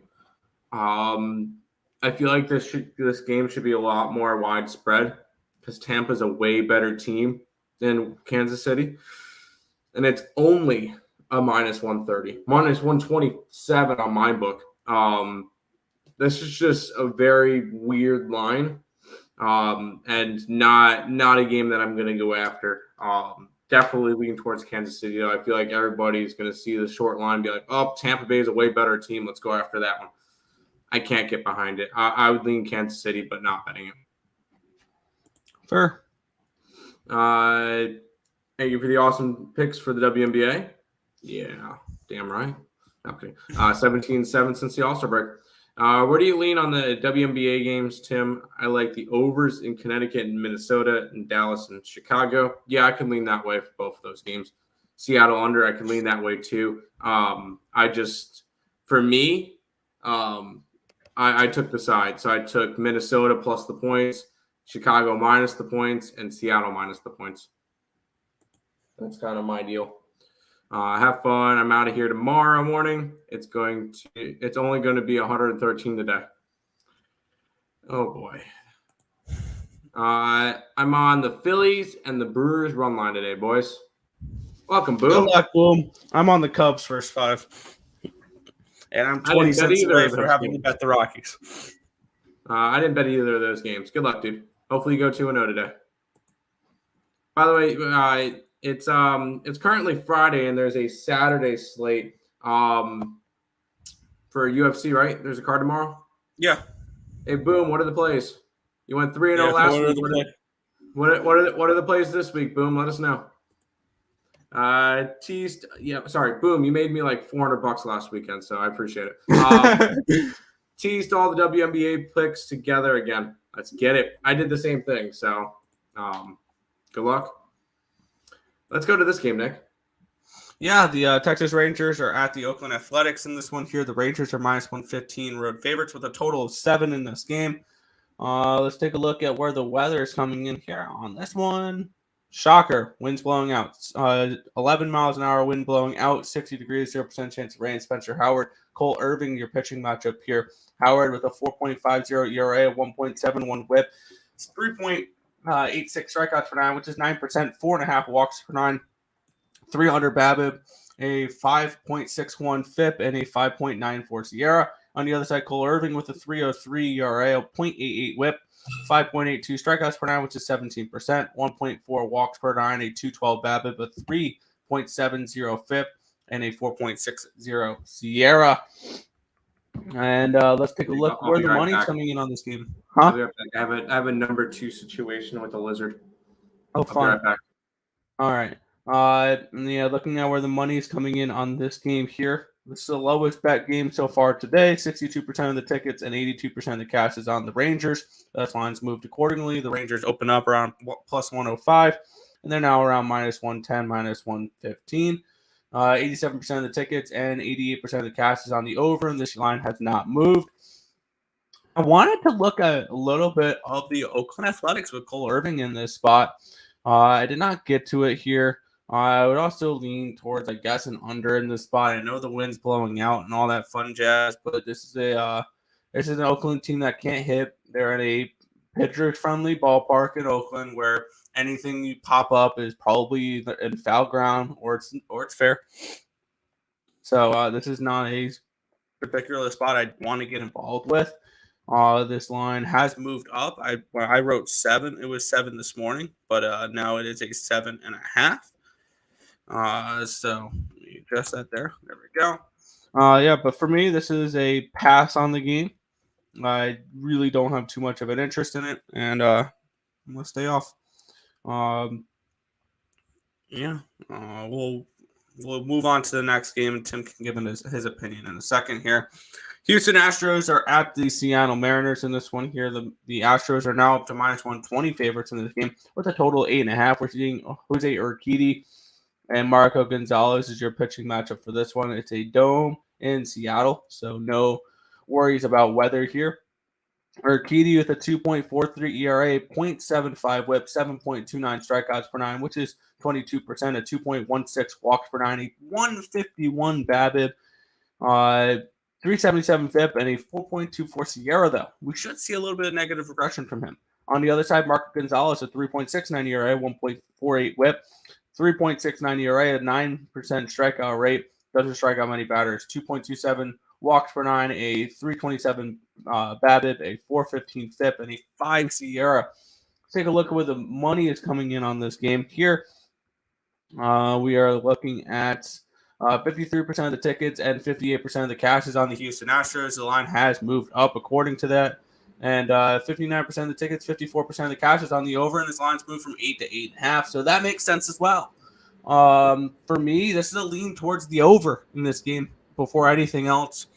I feel like this game should be a lot more widespread because Tampa's a way better team than Kansas City, and it's only a minus 130, minus 127 on my book. This is just a very weird line, and not a game that I'm going to go after. Definitely lean towards Kansas City, though. I feel like everybody's going to see the short line and be like, oh, Tampa Bay is a way better team. Let's go after that one. I can't get behind it. I would lean Kansas City, but not betting it. Fair. Thank you for the awesome picks for the WNBA. Yeah, damn right. Okay. 17-7 since the All-Star break. Where do you lean on the WNBA games, Tim? I like the overs in Connecticut and Minnesota and Dallas and Chicago. Yeah, I can lean that way for both of those games. Seattle under, I can lean that way too. I took the side. So I took Minnesota plus the points, Chicago minus the points, and Seattle minus the points. That's kind of my deal. Have fun. I'm out of here tomorrow morning. It's only going to be 113 today. Oh boy. I'm on the Phillies and the Brewers run line today, boys. Welcome, Boom. Good luck, Boom. I'm on the Cubs first 5. And I'm 20 cents away for having to bet the Rockies. I didn't bet either of those games. Good luck, dude. Hopefully you go 2-0 today. By the way, it's currently Friday and there's a Saturday slate for UFC, right? There's a card tomorrow. Yeah. Hey, Boom. What are the plays? You went 3-0 last week. What are the plays this week? Boom. Let us know. Sorry, Boom. You made me like $400 last weekend, so I appreciate it. Teased all the WNBA picks together again. Let's get it. I did the same thing, so good luck. Let's go to this game, Nick. Yeah, the Texas Rangers are at the Oakland Athletics in this one here. The Rangers are minus 115 road favorites with a total of 7 in this game. Let's take a look at where the weather is coming in here on this one. Shocker, winds blowing out. 11 miles an hour wind blowing out, 60 degrees, 0% chance of rain. Spencer Howard, Cole Irving, your pitching matchup here. Howard with a 4.50 ERA, 1.71 whip, 3.86 strikeouts per nine, which is 9%, 4.5 walks per nine, 300 BABIP, a 5.61 FIP, and a 5.94 Sierra. On the other side, Cole Irving with a 3.03 ERA, 0.88 whip, 5.82 strikeouts per nine, which is 17%, 1.4 walks per nine, a 212 BABIP, a 3.70 FIP, and a 4.60 Sierra. And let's take a look where the money's coming in on this game. Huh? I have a number 2 situation with the Lizard. Oh, fun. Right back. All right. Looking at where the money is coming in on this game here. This is the lowest bet game so far today. 62% of the tickets and 82% of the cash is on the Rangers. That's lines moved accordingly. The Rangers open up around plus 105, and they're now around minus 110, minus 115. 87% of the tickets and 88% of the cash is on the over, and this line has not moved. I wanted to look at a little bit of the Oakland Athletics with Cole Irving in this spot. I did not get to it here. I would also lean towards, I guess, an under in this spot. I know the wind's blowing out and all that fun jazz, but this is an Oakland team that can't hit. They're in a pitcher-friendly ballpark in Oakland where anything you pop up is probably in foul ground or it's fair. So this is not a particular spot I'd want to get involved with. This line has moved up. When I wrote 7, it was 7 this morning, but now it is a 7.5. So adjust that there. There we go. Yeah, but for me, this is a pass on the game. I really don't have too much of an interest in it, and I'm gonna stay off. We'll move on to the next game, and Tim can give his opinion in a second here. Houston Astros are at the Seattle Mariners in this one here. The Astros are now up to -120 favorites in this game with a total of 8.5. We're seeing Jose Urquidy and Marco Gonzalez is your pitching matchup for this one. It's a dome in Seattle, so no worries about weather here. Urquidy with a 2.43 ERA, 0.75 whip, 7.29 strikeouts per 9, which is 22%, a 2.16 walks per 9, a 151 BABIP, 377 FIP, and a 4.24 SIERA, though. We should see a little bit of negative regression from him. On the other side, Marco Gonzalez, a 3.69 ERA, 1.48 whip, 3.69 ERA, a 9% strikeout rate, doesn't strike out many batters, 2.27 walks per 9, a 327 BABIP, a 415 FIP, and a 5 SIERA. Let's take a look at where the money is coming in on this game here. We are looking at 53% of the tickets and 58% of the cash is on the Houston Astros. The line has moved up according to that. And 59% of the tickets, 54% of the cash is on the over, and this line's moved from 8 to 8.5. So that makes sense as well. For me, this is a lean towards the over in this game before anything else.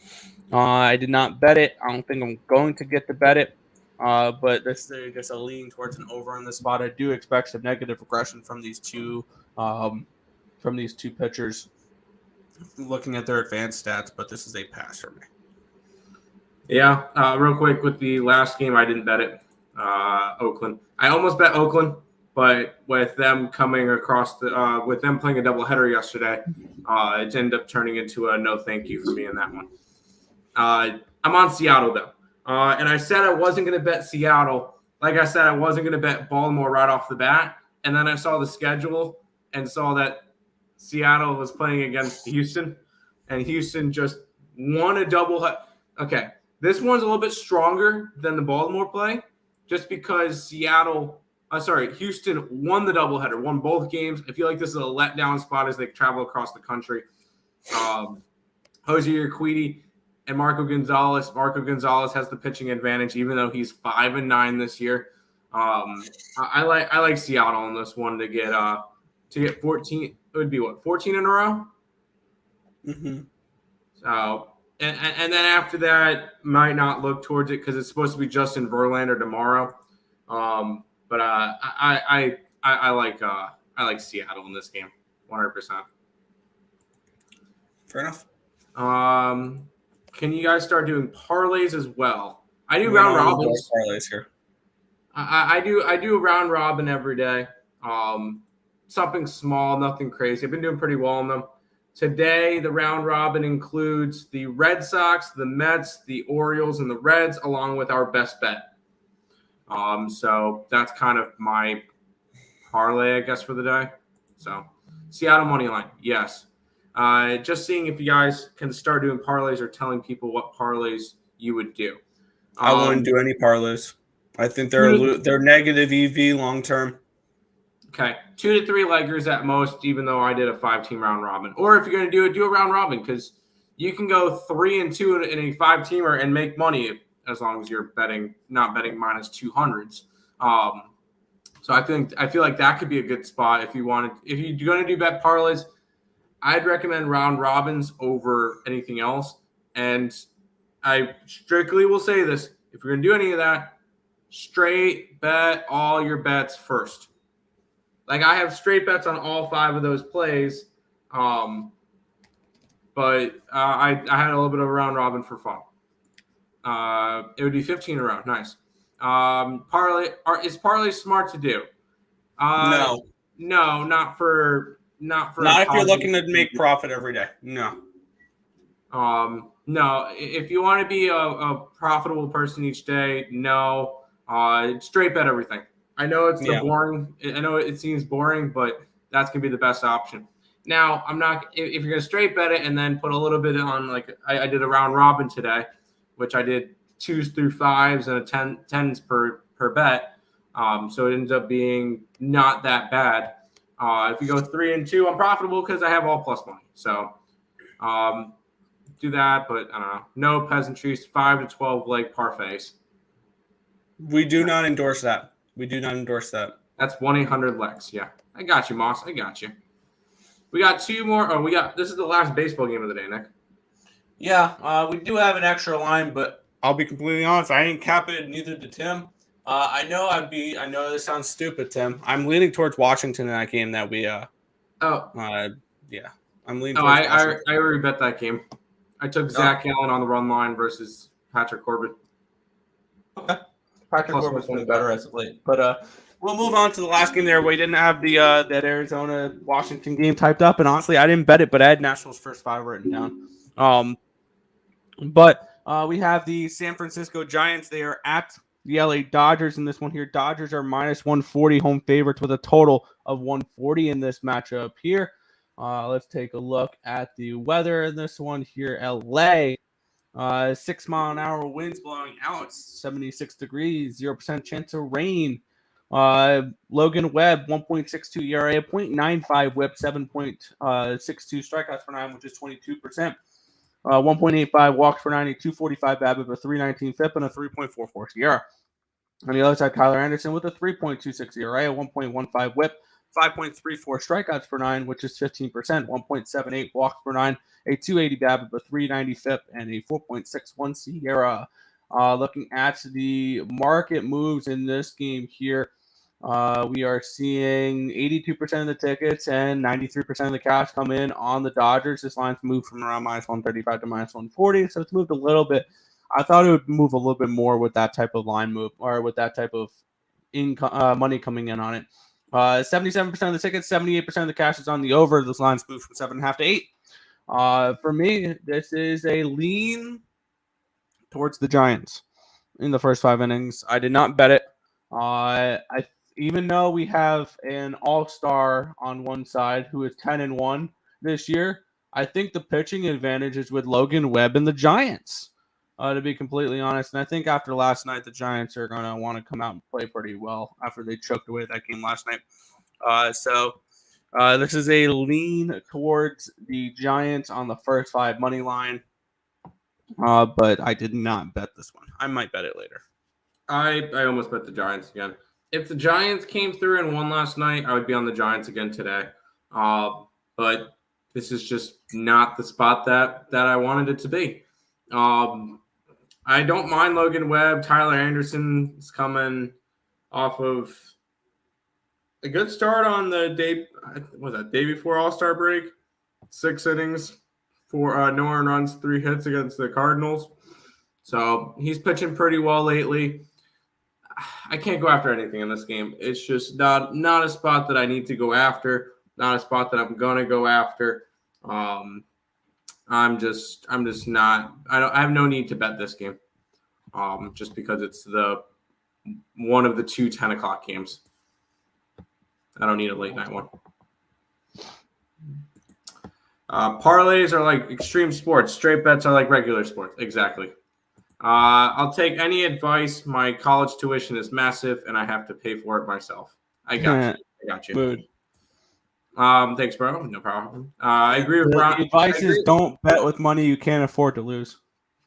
I did not bet it. I don't think I'm going to get to bet it. But this is just a lean towards an over in this spot. I do expect some negative regression from these two pitchers. Looking at their advanced stats, but this is a pass for me. Yeah, real quick with the last game, I didn't bet it. Oakland. I almost bet Oakland, but with them coming across with them playing a doubleheader yesterday, it ended up turning into a no thank you for me in that one. I'm on Seattle though, and I said I wasn't going to bet Seattle. Like I said, I wasn't going to bet Baltimore right off the bat, and then I saw the schedule and saw that Seattle was playing against Houston, and Houston just won a doubleheader. Okay, this one's a little bit stronger than the Baltimore play, just because Houston won the doubleheader, won both games. I feel like this is a letdown spot as they travel across the country. Jose Urquidy and Marco Gonzalez. Marco Gonzalez has the pitching advantage, even though he's 5-9 this year. I like Seattle in this one to get 14. It would be 14 in a row. Mm-hmm. So and then after that, might not look towards it because it's supposed to be Justin Verlander tomorrow. But I like Seattle in this game, 100%. Fair enough. Can you guys start doing parlays as well? I do round robins. Parlays here. I do a round robin every day. Something small, nothing crazy. I've been doing pretty well on them. Today, the round robin includes the Red Sox, the Mets, the Orioles, and the Reds, along with our best bet. So that's kind of my parlay, I guess, for the day. So Seattle money line, yes. Just seeing if you guys can start doing parlays or telling people what parlays you would do. I wouldn't do any parlays. I think they're negative EV long term. Okay, 2 to 3 leggers at most, even though I did a 5-team round robin. Or if you're going to do it, do a round robin because you can go 3-2 in a 5-teamer and make money as long as you're not betting minus 200s. So I feel like that could be a good spot if you're going to do bet parlays. I'd recommend round robins over anything else. And I strictly will say this: if you're going to do any of that, straight bet all your bets first. Like I have straight bets on all 5 of those plays. but I had a little bit of a round robin for fun. It would be 15 a round. Nice. Is parlay smart to do? No, No, not for a not if you're positive. looking to make profit every day. No. No. If you want to be a profitable person each day, no. Straight bet everything. I know it's the Yeah. boring. I know it seems boring, but that's gonna be the best option. Now, I'm not. If you're gonna straight bet it and then put a little bit on, like I did a round robin today, which I did 2s through 5s and a 10s per bet. So it ends up being not that bad. If you go 3 and 2, I'm profitable because I have all plus money. So do that, but I don't know. No peasantries, 5 to 12 leg parfaits. We do not endorse that. We do not endorse that. That's 1-800 legs. Yeah, I got you, Moss. I got you. We got 2 more. Oh, this is the last baseball game of the day, Nick. Yeah, we do have an extra line, but I'll be completely honest. I ain't cap it. Neither did Tim. I know this sounds stupid, Tim. I'm leaning towards Washington in that game that we. Oh. Yeah. I'm leaning Oh, towards Washington. I already bet that game. I took Zach Allen on the run line versus Patrick Corbin. Okay. Patrick Corbin's been better as of late, but we'll move on to the last game there. We didn't have the that Arizona Washington game typed up, and honestly, I didn't bet it, but I had Nationals first 5 written down. But we have the San Francisco Giants. They are at the LA Dodgers in this one here. Dodgers are minus 140 home favorites with a total of 140 in this matchup here. Let's take a look at the weather in this one here. LA. 6 mile an hour winds blowing out, 76 degrees, 0% chance of rain. Logan Webb, 1.62 ERA, 0.95 whip, 7.62 strikeouts per 9, which is 22%. 1.85 walks per 90, 245 BABIP, a 319 FIP, and a 3.44 SIERA. On the other side, Tyler Anderson with a 3.26 ERA, a 1.15 whip, 5.34 strikeouts per 9, which is 15%, 1.78 walks per 9, a 280 BABIP, a 390 FIP, and a 4.61 SIERA. Looking at the market moves in this game here, we are seeing 82% of the tickets and 93% of the cash come in on the Dodgers. This line's moved from around minus 135 to minus 140, so it's moved a little bit. I thought it would move a little bit more with that type of line move or with that type of income money coming in on it. 77% of the tickets, 78% of the cash is on the over. Those lines moved from 7.5 to 8. For me, this is a lean towards the Giants in the first 5 innings. I did not bet it. Even though we have an all-star on one side who is 10-1 this year, I think the pitching advantage is with Logan Webb and the Giants, to be completely honest. And I think after last night, the Giants are going to want to come out and play pretty well after they choked away that game last night. So this is a lean towards the Giants on the first 5 money line. But I did not bet this one. I might bet it later. I almost bet the Giants again. If the Giants came through and won last night, I would be on the Giants again today. But this is just not the spot that I wanted it to be. I don't mind Logan Webb. Tyler Anderson is coming off of a good start on the day. Was that day before All-Star break? 6 innings, 4 no earned runs, 3 hits against the Cardinals. So he's pitching pretty well lately. I can't go after anything in this game. It's just not a spot that I need to go after. Not a spot that I'm gonna go after. I'm just not. I have no need to bet this game. Just because it's one of the 2 10 o'clock games. I don't need a late night one. Parlays are like extreme sports. Straight bets are like regular sports. Exactly. I'll take any advice. My college tuition is massive, and I have to pay for it myself. I got you. Mood. Thanks, bro. No problem. I agree with Brown. The advice is don't bet with money you can't afford to lose.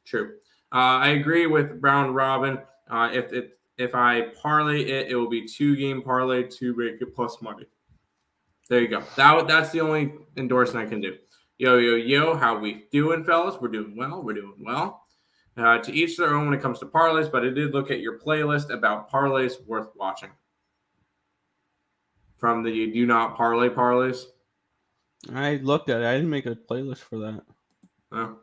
True. I agree with Brown Robin. If I parlay it, it will be 2-game parlay to make it plus money. There you go. That's the only endorsement I can do. Yo, how we doing, fellas? We're doing well. To each their own when it comes to parlays, but I did look at your playlist about parlays worth watching. From the Do Not Parlay parlays. I looked at it. I didn't make a playlist for that. Yeah.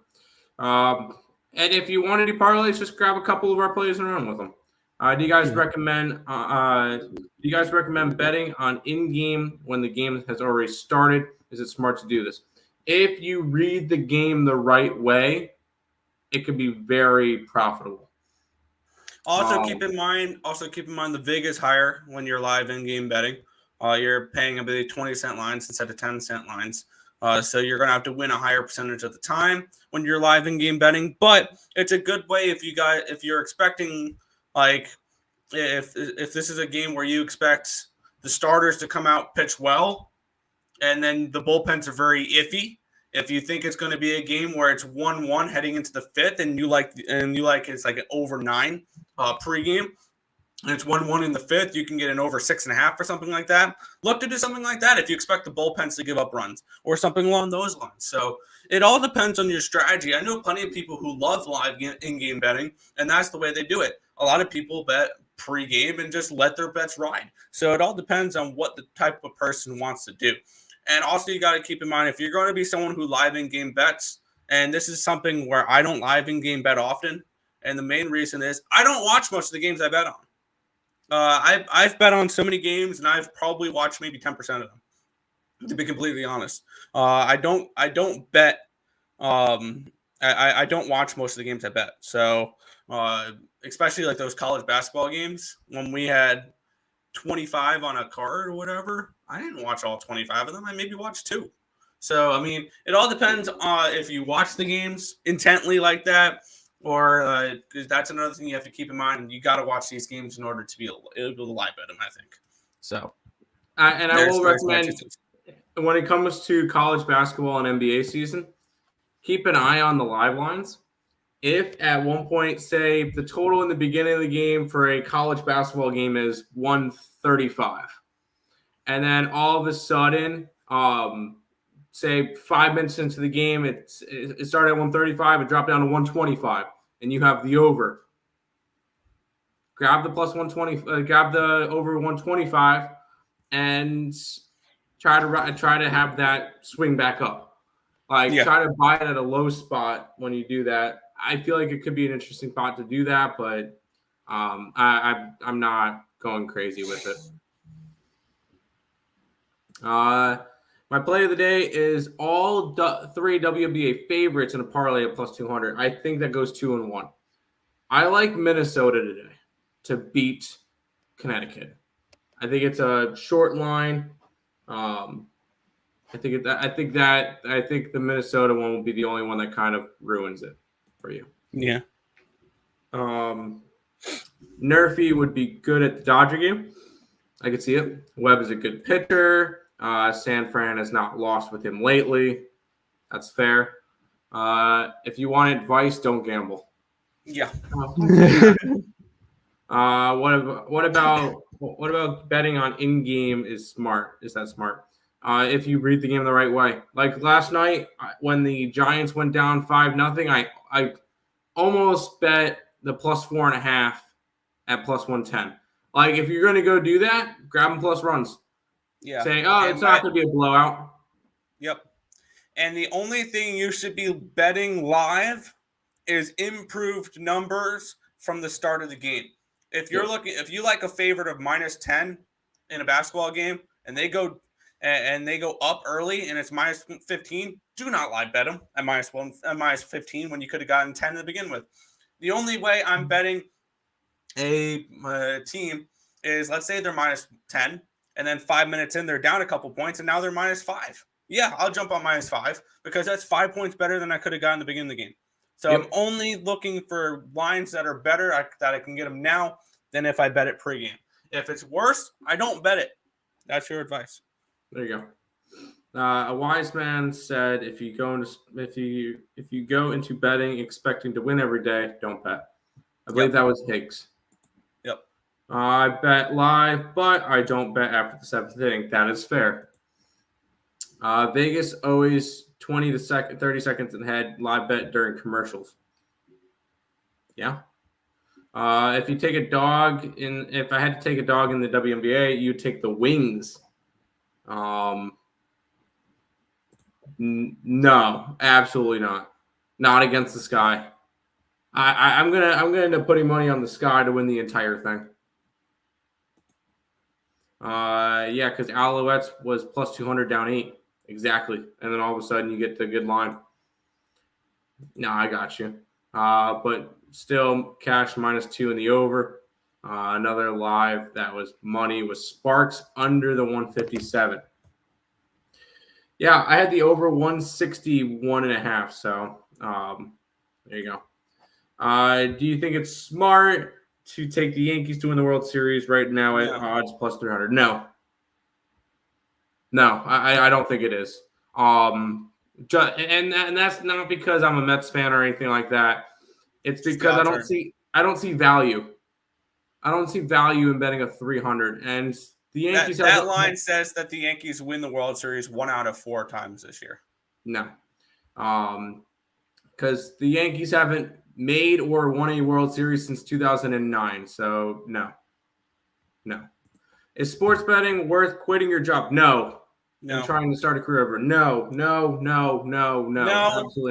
And if you want to do parlays, just grab a couple of our plays and run with them. Do you guys recommend? Do you guys recommend betting on in-game when the game has already started? Is it smart to do this? If you read the game the right way, it could be very profitable. Also keep in mind the vig is higher when you're live in-game betting. You're paying I believe 20-cent lines instead of 10-cent lines. So you're gonna have to win a higher percentage of the time when you're live in-game betting. But it's a good way if you're expecting like if this is a game where you expect the starters to come out pitch well, and then the bullpens are very iffy. If you think it's going to be a game where it's 1-1 heading into the fifth, and you like it's like an over 9 pregame, and it's 1-1 in the fifth, you can get an over 6.5 or something like that. Look to do something like that if you expect the bullpens to give up runs or something along those lines. So it all depends on your strategy. I know plenty of people who love live in-game betting, and that's the way they do it. A lot of people bet pregame and just let their bets ride. So it all depends on what the type of person wants to do. And also, you got to keep in mind, if you're going to be someone who live in-game bets, and this is something where I don't live in-game bet often, and the main reason is I don't watch most of the games I bet on. I've bet on so many games, and I've probably watched maybe 10% of them, to be completely honest. I don't bet. I don't watch most of the games I bet. So, especially like those college basketball games when we had 25 on a card or whatever, I didn't watch all 25 of them. I maybe watched 2. So, I mean, it all depends on if you watch the games intently like that, or that's another thing you have to keep in mind. You got to watch these games in order to be able to live bet them, I think. So, and I will recommend when it comes to college basketball and NBA season, keep an eye on the live lines. If at one point, say the total in the beginning of the game for a college basketball game is 135, and then all of a sudden, say 5 minutes into the game, it started at 135, it dropped down to 125, and you have the over. Grab the plus 120, grab the over 125, and try to have that swing back up. Try to buy it at a low spot when you do that. I feel like it could be an interesting spot to do that, but I'm not going crazy with it. My play of the day is all 3 WNBA favorites in a parlay at plus 200. I think that goes 2-1. I like Minnesota today to beat Connecticut. I think it's a short line. I think the Minnesota one will be the only one that kind of ruins it for you. Yeah. Nerfy would be good at the Dodger game. I could see it. Webb is a good pitcher. San Fran has not lost with him lately. That's fair. If you want advice, don't gamble. Yeah. What about betting on in-game is smart? Is that smart? If you read the game the right way. Like last night when the Giants went down 5-0, I almost bet the plus 4.5 at plus 110. Like if you're going to go do that, grab them plus runs. Yeah. Say, it's not going to be a blowout. Yep. And the only thing you should be betting live is improved numbers from the start of the game. If you like a favorite of minus 10 in a basketball game and they go up early and it's minus 15, do not live bet them at minus 15 when you could have gotten 10 to begin with. The only way I'm betting a team is, let's say they're minus 10 and then 5 minutes in they're down a couple points and now they're minus 5. Yeah, I'll jump on minus 5 because that's 5 points better than I could have gotten in the beginning of the game. So I'm only looking for lines that are better that I can get them now than if I bet it pregame. If it's worse, I don't bet it. That's your advice. There you go. A wise man said, if you go into betting expecting to win every day, don't bet. I believe that was Higgs. Yep. I bet live, but I don't bet after the 7th inning. That is fair. Vegas always 30 seconds ahead. Live bet during commercials. Yeah. If I had to take a dog in the WNBA, you'd take the Wings. No, absolutely not. Not against the Sky. I'm gonna end up putting money on the Sky to win the entire thing. Yeah, because Alouettes was plus 200 down 8. Exactly. And then all of a sudden you get the good line. No, I got you. But still cash -2 in the over. Another live that was money was Sparks under the 157. Yeah, I had the over 161.5. So there you go. Do you think it's smart to take the Yankees to win the World Series right now at odds plus 300? No, I don't think it is. And that's not because I'm a Mets fan or anything like that. It's because I don't see value. I don't see value in betting a 300. And the Yankees that line says that the Yankees win the World Series 1 out of 4 times this year. No, because the Yankees haven't made or won a World Series since 2009. So no. Is sports betting worth quitting your job? No. And trying to start a career over? No. Absolutely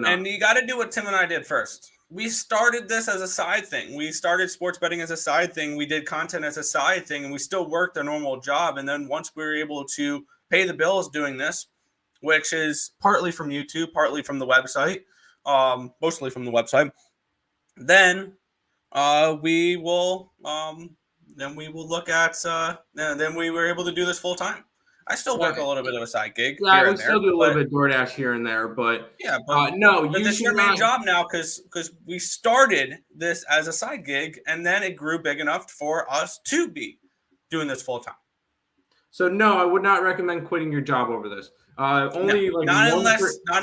not. And you got to do what Tim and I did first. We started this as a side thing. We started sports betting as a side thing. We did content as a side thing, and we still worked a normal job. And then once we were able to pay the bills doing this, which is partly from YouTube, partly from the website, mostly from the website, then we will look at then we were able to do this full time. I still work a little bit of a side gig. Yeah, we still do a little bit DoorDash here and there, but no, but this is your main job now because we started this as a side gig and then it grew big enough for us to be doing this full time. So no, I would not recommend quitting your job over this. Not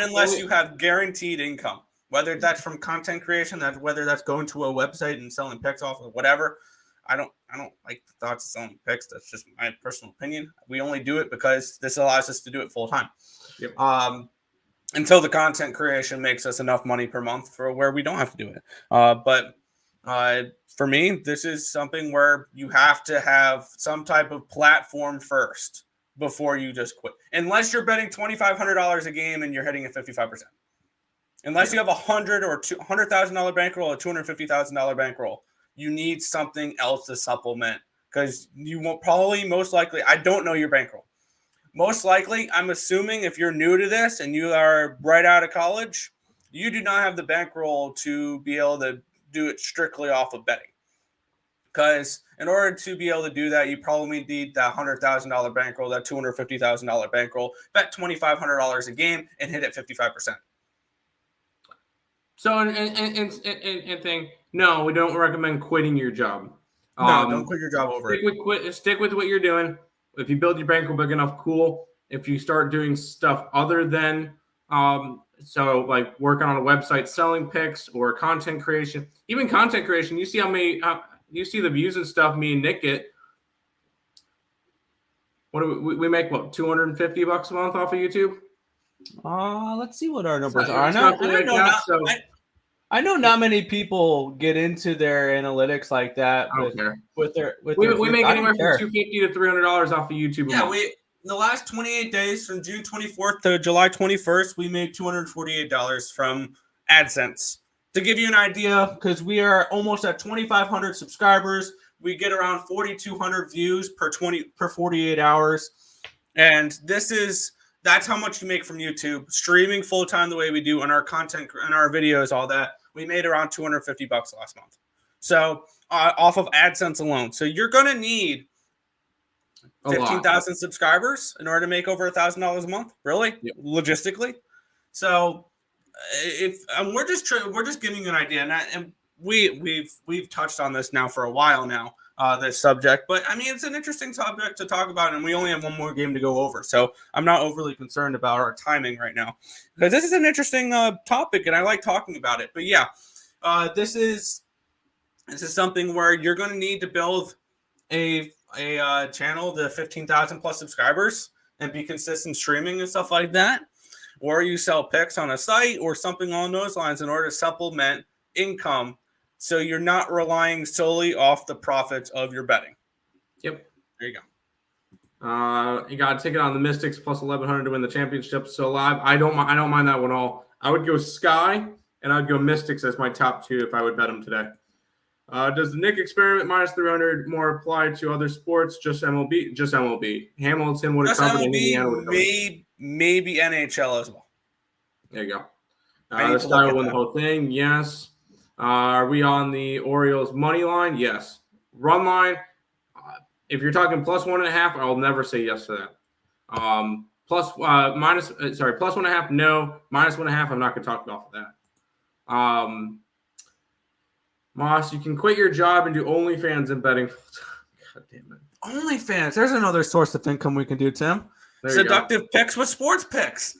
unless you have guaranteed income, whether that's from content creation, whether that's going to a website and selling picks off or whatever. I don't like the thoughts of selling picks. That's just my personal opinion. We only do it because this allows us to do it full time. Yep. Until the content creation makes us enough money per month for where we don't have to do it. But for me, this is something where you have to have some type of platform first before you just quit. Unless you're betting $2,500 a game and you're hitting at 55%. Unless you have $100,000 or $200,000 bankroll or $250,000 bankroll. You need something else to supplement because you won't most likely, I don't know your bankroll. Most likely, I'm assuming if you're new to this and you are right out of college, you do not have the bankroll to be able to do it strictly off of betting. Because in order to be able to do that, you probably need that $100,000 bankroll, that $250,000 bankroll, bet $2,500 a game and hit it 55%. So, and thing, no, we don't recommend quitting your job. No, don't quit your job over it. Stick with what you're doing. If you build your bankroll big enough, cool. If you start doing stuff other than, so like working on a website, selling picks or content creation, even content creation, you see how many, you see the views and stuff me and Nick get. What do we make? What, $250 a month off of YouTube? Let's see what our numbers are. I know not many people get into their analytics like that. We make anywhere from $250 to $300 off of YouTube. Yeah, the last 28 days from June 24th to July 21st, we made $248 from AdSense. To give you an idea, because we are almost at 2,500 subscribers, we get around 4,200 views per 48 hours, and that's how much you make from YouTube streaming full time the way we do on our content and our videos, all that. We made around $250 last month. So off of AdSense alone. So you're going to need 15,000 subscribers in order to make over $1,000 a month. Really? Yep. Logistically. So we're just giving you an idea. And we've touched on this now for a while now. This subject, but I mean, it's an interesting subject to talk about, and we only have one more game to go over, so I'm not overly concerned about our timing right now because this is an interesting topic, and I like talking about it. But yeah, this is something where you're going to need to build a channel to 15,000 plus subscribers and be consistent streaming and stuff like that, or you sell picks on a site or something along those lines in order to supplement income. So you're not relying solely off the profits of your betting. Yep. There you go. You got to take it on the Mystics plus 1,100 to win the championship. So live, I don't mind that one all. I would go Sky and I'd go Mystics as my top 2 if I would bet them today. Does the Nick experiment minus 300 more apply to other sports? Just MLB? Just MLB. Hamilton would have covered MLB, maybe NHL as well. There you go. This guy will win the whole thing. Yes. Are we on the Orioles money line? Yes. Run line. If you're talking plus 1.5, I'll never say yes to that. Plus 1.5, no. Minus 1.5, I'm not going to talk off of that. Moss, you can quit your job and do OnlyFans and betting. God damn it. OnlyFans. There's another source of income we can do, Tim. Seductive picks with sports picks.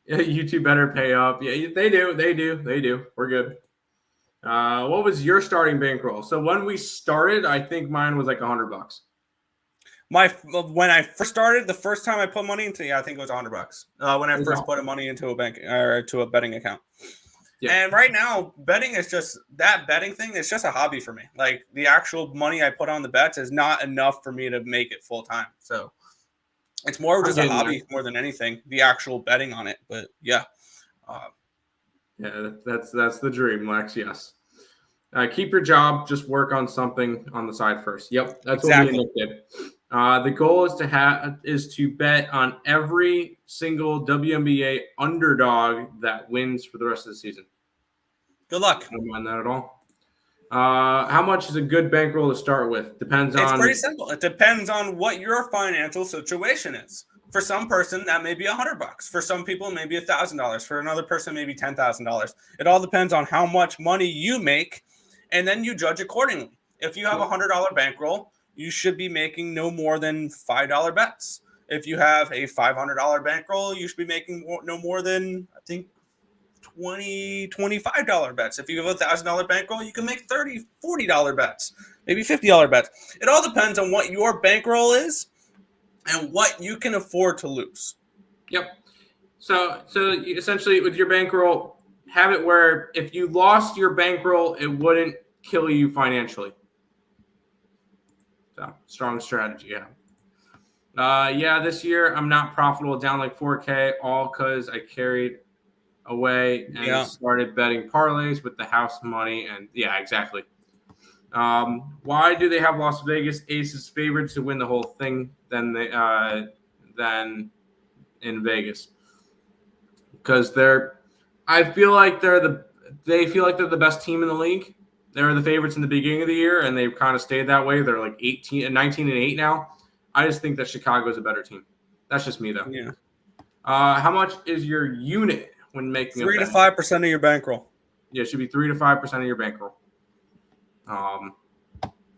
Yeah, you two better pay up. Yeah, they do. We're good. What was your starting bankroll? So when we started, I think mine was like $100. When I first started, the first time I put money into, I think it was $100. When I first put money into a bank or to a betting account. Yeah. And right now, betting is just that betting thing. It's just a hobby for me. Like the actual money I put on the bets is not enough for me to make it full time. So it's more just a hobby more than anything. The actual betting on it, but yeah. Yeah, that's the dream, Lex. Yes. Keep your job. Just work on something on the side first. Yep, that's exactly what me and Nick did. The goal is to bet on every single WNBA underdog that wins for the rest of the season. Good luck. I don't mind that at all. How much is a good bankroll to start with? Depends on. It's pretty simple. It depends on what your financial situation is. For some person, that may be $100. For some people, maybe $1,000. For another person, maybe $10,000. It all depends on how much money you make, and then you judge accordingly. If you have a $100 bankroll, you should be making no more than $5 bets. If you have a $500 bankroll, you should be making no more than, I think, $25 bets. If you have a $1,000 bankroll, you can make $30, $40 bets, maybe $50 bets. It all depends on what your bankroll is and what you can afford to lose. Yep. So essentially with your bankroll, have it where if you lost your bankroll, it wouldn't kill you financially. So strong strategy, yeah. This year I'm not profitable, down like 4K, all because I carried away and started betting parlays with the house money, and yeah, exactly. Why do they have Las Vegas Aces favored to win the whole thing than in Vegas? Because they feel like they're the best team in the league. They were the favorites in the beginning of the year, and they've kind of stayed that way. They're like 19-8 now. I just think that Chicago's a better team. That's just me, though. Yeah. How much is your unit when making 3 to 5% of your bankroll? Yeah, it should be 3 to 5% of your bankroll. I'm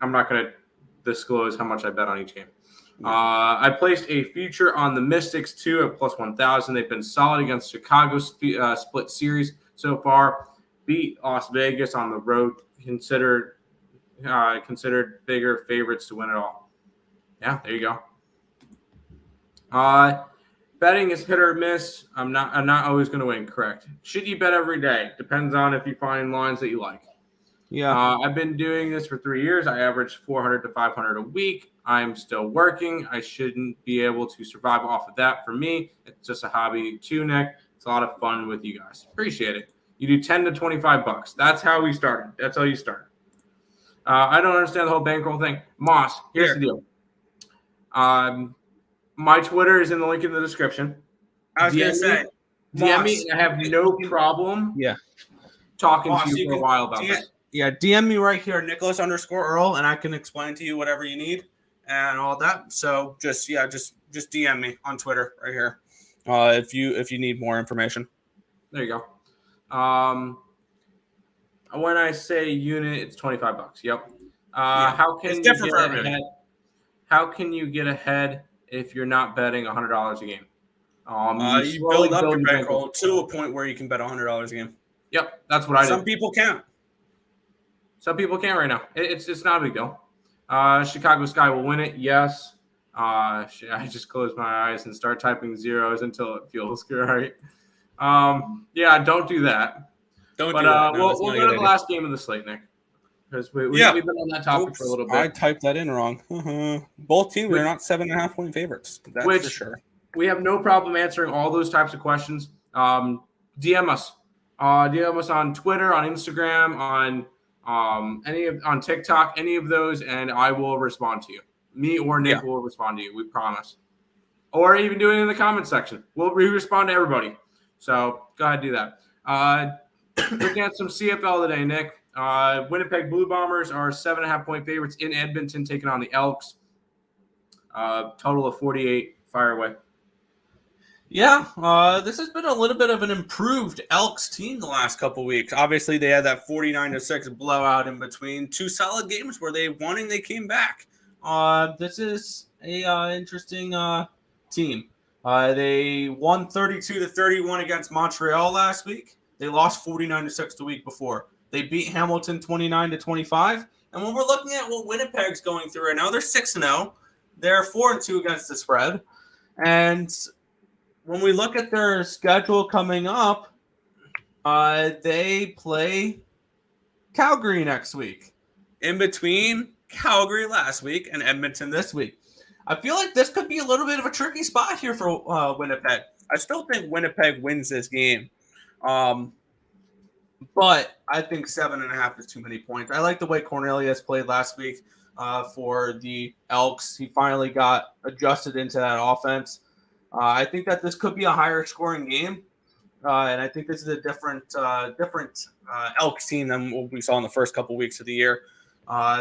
not going to disclose how much I bet on each game. I placed a future on the Mystics, too, at plus 1,000. They've been solid against Chicago split series so far. Beat Las Vegas on the road. Considered bigger favorites to win it all. Yeah, there you go. Betting is hit or miss. I'm not always going to win. Correct. Should you bet every day? Depends on if you find lines that you like. Yeah. I've been doing this for 3 years. I average 400 to 500 a week. I'm still working. I shouldn't be able to survive off of that. For me, it's just a hobby too, Nick. It's a lot of fun with you guys. Appreciate it. You do 10 to 25 bucks. That's how we started. That's how you start. I don't understand the whole bankroll thing. Moss, here's the deal. My Twitter is in the link in the description. I was going to say. DM me. I have no problem talking to you for a while about this. Yeah, DM me right here, Nicholas_Earle, and I can explain to you whatever you need and all that. So just DM me on Twitter right here if you need more information. There you go. When I say unit, it's 25 bucks. Yep. How can it's different for everybody. How can you get ahead if you're not betting $100 a game? You build up your bankroll to a point where you can bet $100 a game. Yep, that's what I do. Some people can't. Some people can't right now. It's not a big deal. Chicago Sky will win it. Yes. I just close my eyes and start typing zeros until it feels right. Yeah, don't do that. Don't do that. No, we'll go to the last game of the slate, Nick. Because we've been on that topic for a little bit. I typed that in wrong. Both teams are not 7.5 point favorites. That's for sure. We have no problem answering all those types of questions. DM us. DM us on Twitter, on Instagram, on TikTok, any of those, and I will respond to you. Me or Nick will respond to you. We promise. Or even do it in the comment section. We respond to everybody. So go ahead and do that. Looking at some CFL today, Nick. Winnipeg Blue Bombers are 7.5-point favorites in Edmonton, taking on the Elks. Total of 48. Fire away. Yeah, this has been a little bit of an improved Elks team the last couple weeks. Obviously, they had that 49-6 blowout in between. Two solid games where they won and they came back. This is a interesting team. They won 32-31 against Montreal last week. They lost 49-6 the week before. They beat Hamilton 29-25. And when we're looking at what Winnipeg's going through right now, they're 6-0. They're 4-2 against the spread. And when we look at their schedule coming up, they play Calgary next week. In between Calgary last week and Edmonton this week. I feel like this could be a little bit of a tricky spot here for Winnipeg. I still think Winnipeg wins this game. But I think 7.5 is too many points. I like the way Cornelius played last week for the Elks. He finally got adjusted into that offense. I think that this could be a higher scoring game. And I think this is a different Elks team than what we saw in the first couple weeks of the year.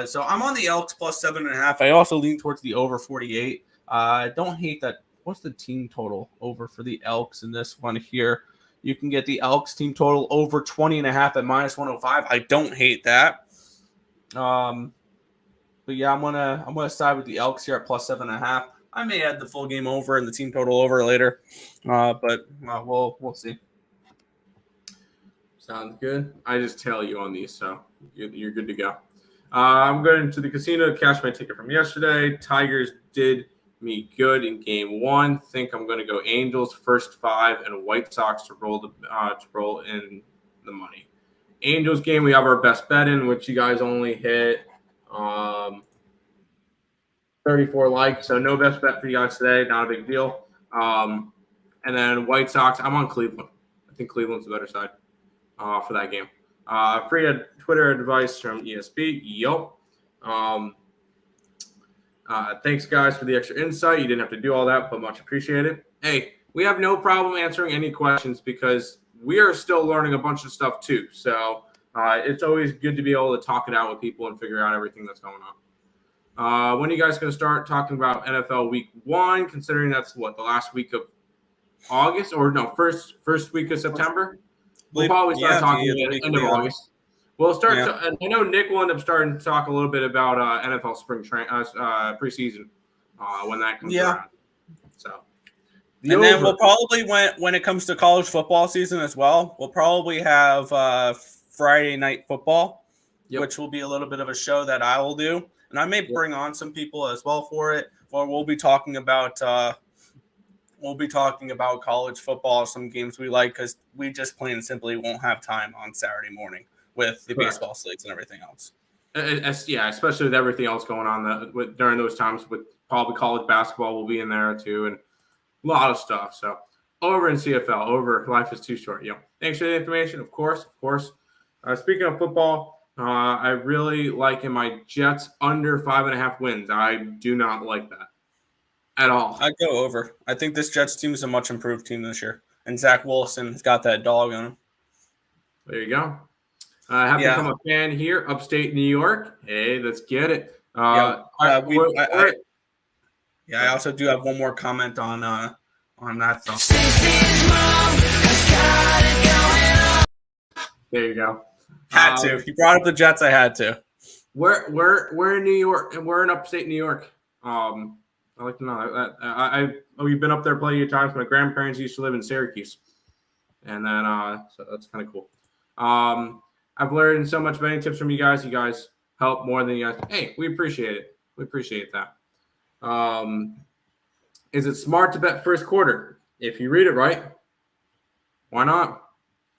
So I'm on the Elks plus 7.5. I also lean towards the over 48. I don't hate that. What's the team total over for the Elks in this one here? You can get the Elks team total over 20.5 at -105. I don't hate that. But yeah, I'm gonna side with the Elks here at plus 7.5. I may add the full game over and the team total over later, but we'll see. Sounds good. I just tell you on these, so you're good to go. I'm going to the casino to cash my ticket from yesterday. Tigers did me good in game one. Think I'm going to go Angels first 5 and White Sox to roll in the money. Angels game, we have our best bet in, which you guys only hit 34 likes, so no best bet for you guys today. Not a big deal. And then White Sox, I'm on Cleveland. I think Cleveland's the better side for that game. Free Twitter advice from ESP. Yup. Thanks, guys, for the extra insight. You didn't have to do all that, but much appreciated. Hey, we have no problem answering any questions because we are still learning a bunch of stuff too. So it's always good to be able to talk it out with people and figure out everything that's going on. When are you guys going to start talking about NFL Week 1, considering that's the last week of August or no, first week of September? We'll probably start talking at the end of August. We'll start. I know Nick will end up starting to talk a little bit about NFL spring preseason when that comes around. So, and then we'll probably when it comes to college football season as well, we'll probably have Friday night football, which will be a little bit of a show that I will do, and I may bring on some people as well for it. Or we'll be talking about college football, some games we like because we just plain and simply won't have time on Saturday morning with the baseball slates and everything else. Yeah, especially with everything else going on during those times with probably college basketball will be in there too and a lot of stuff. So over in CFL, over life is too short. Thanks for the information. Of course. Speaking of football, I really like in my Jets under 5.5 wins. I do not like that at all. I'd go over. I think this Jets team is a much improved team this year. And Zach Wilson has got that dog on him. There you go. I have become a fan here, upstate New York. Hey, let's get it. I also do have one more comment on that stuff. There you go. Had to. You brought up the Jets. I had to. We're in New York, and we're in upstate New York. I like to know that. We've been up there plenty of times. My grandparents used to live in Syracuse, and then so that's kind of cool. I've learned so much betting tips from you guys. You guys help more than you guys. Hey, we appreciate it. We appreciate that. Is it smart to bet first quarter? If you read it right, why not?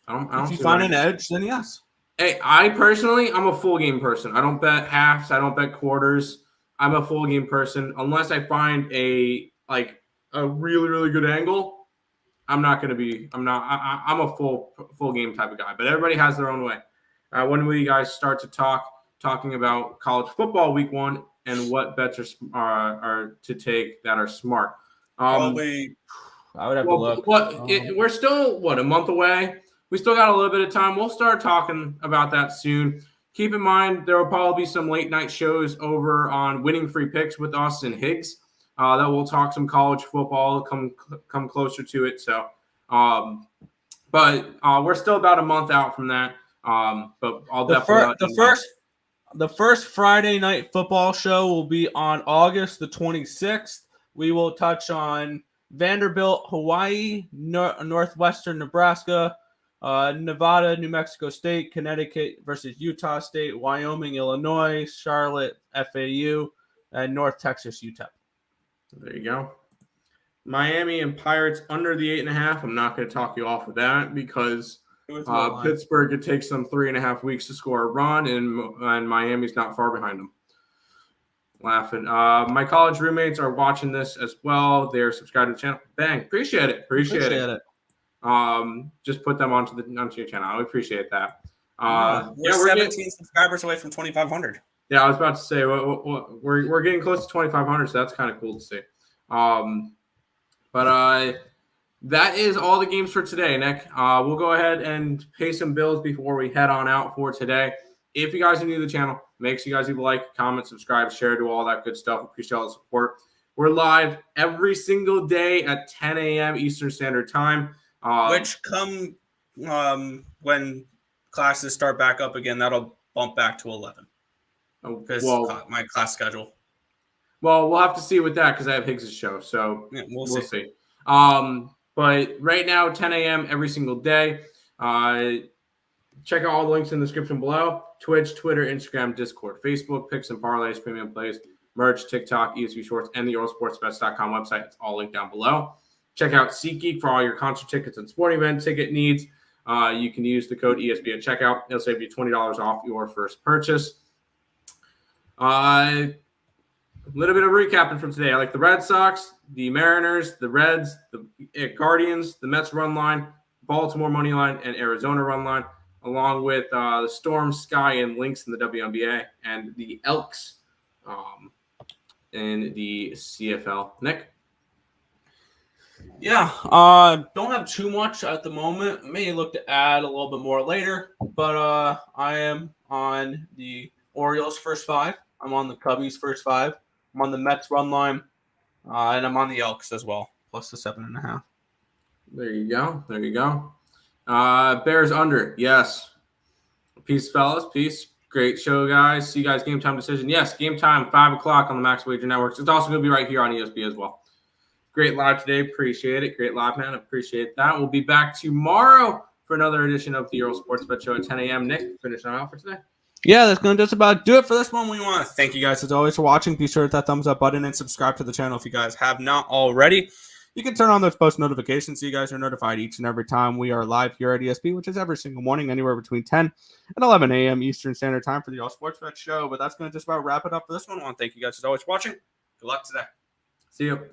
If you find an edge, then yes. Hey, I'm a full game person. I don't bet halves. I don't bet quarters. I'm a full game person unless I find a really, really good angle. I'm not going to be. I'm not. I'm a full game type of guy. But everybody has their own way. When will you guys start to talking about college football week 1 and what bets are to take that are smart? Probably. I would have to look. We're still a month away. We still got a little bit of time. We'll start talking about that soon. Keep in mind there will probably be some late night shows over on Winning Free Picks with us and Higgs. That we'll talk some college football, come closer to it. So, but we're still about a month out from that. But I'll the first Friday night football show will be on August the 26th. We will touch on Vanderbilt, Hawaii, Northwestern Nebraska, Nevada, New Mexico State, Connecticut versus Utah State, Wyoming, Illinois, Charlotte, FAU, and North Texas, UTEP. There you go. Miami and Pirates under the 8.5. I'm not going to talk you off of that because Pittsburgh, it takes them 3.5 weeks to score a run, and Miami's not far behind them. Laughing. My college roommates are watching this as well. They're subscribed to the channel. Bang. Appreciate it. Just put them onto your channel. I appreciate that. We're 17 subscribers away from 2,500. Yeah, I was about to say we're getting close to 2,500, so that's kind of cool to see. But that is all the games for today, Nick. We'll go ahead and pay some bills before we head on out for today. If you guys are new to the channel, make sure you guys leave a like, comment, subscribe, share, do all that good stuff. Appreciate all the support. We're live every single day at 10 a.m. Eastern Standard Time. Which when classes start back up again, that'll bump back to 11. Because my class schedule. Well, we'll have to see with that because I have Higgs' show. So yeah, we'll see. But right now, 10 a.m. every single day. Check out all the links in the description below. Twitch, Twitter, Instagram, Discord, Facebook, Picks and Parleys, Premium Plays, merch, TikTok, ESV Shorts, and the EarleSportsBets.com website. It's all linked down below. Check out SeatGeek for all your concert tickets and sporting event ticket needs. You can use the code ESB at checkout. It'll save you $20 off your first purchase. A little bit of recapping from today. I like the Red Sox, the Mariners, the Reds, the Guardians, the Mets run line, Baltimore money line, and Arizona run line, along with the Storm, Sky, and Lynx in the WNBA, and the Elks in the CFL. Nick? Yeah, don't have too much at the moment. May look to add a little bit more later, but I am on the Orioles first 5. I'm on the Cubbies first 5. I'm on the Mets run line, and I'm on the Elks as well, plus the 7.5. There you go. Bears under. Yes. Peace, fellas. Peace. Great show, guys. See you guys game time decision. Yes, game time, 5 o'clock on the Max Wager Networks. It's also going to be right here on ESB as well. Great live today. Appreciate it. Great live, man. Appreciate that. We'll be back tomorrow for another edition of the Earle Sports Bet Show at 10 a.m. Nick, finishing off for today. Yeah, that's going to just about do it for this one. We want to thank you guys as always for watching. Be sure to hit that thumbs up button and subscribe to the channel if you guys have not already. You can turn on those post notifications so you guys are notified each and every time we are live here at ESP, which is every single morning, anywhere between 10 and 11 a.m. Eastern Standard Time for the Earle Sports Bet Show. But that's going to just about wrap it up for this one. I want to thank you guys as always for watching. Good luck today. See you.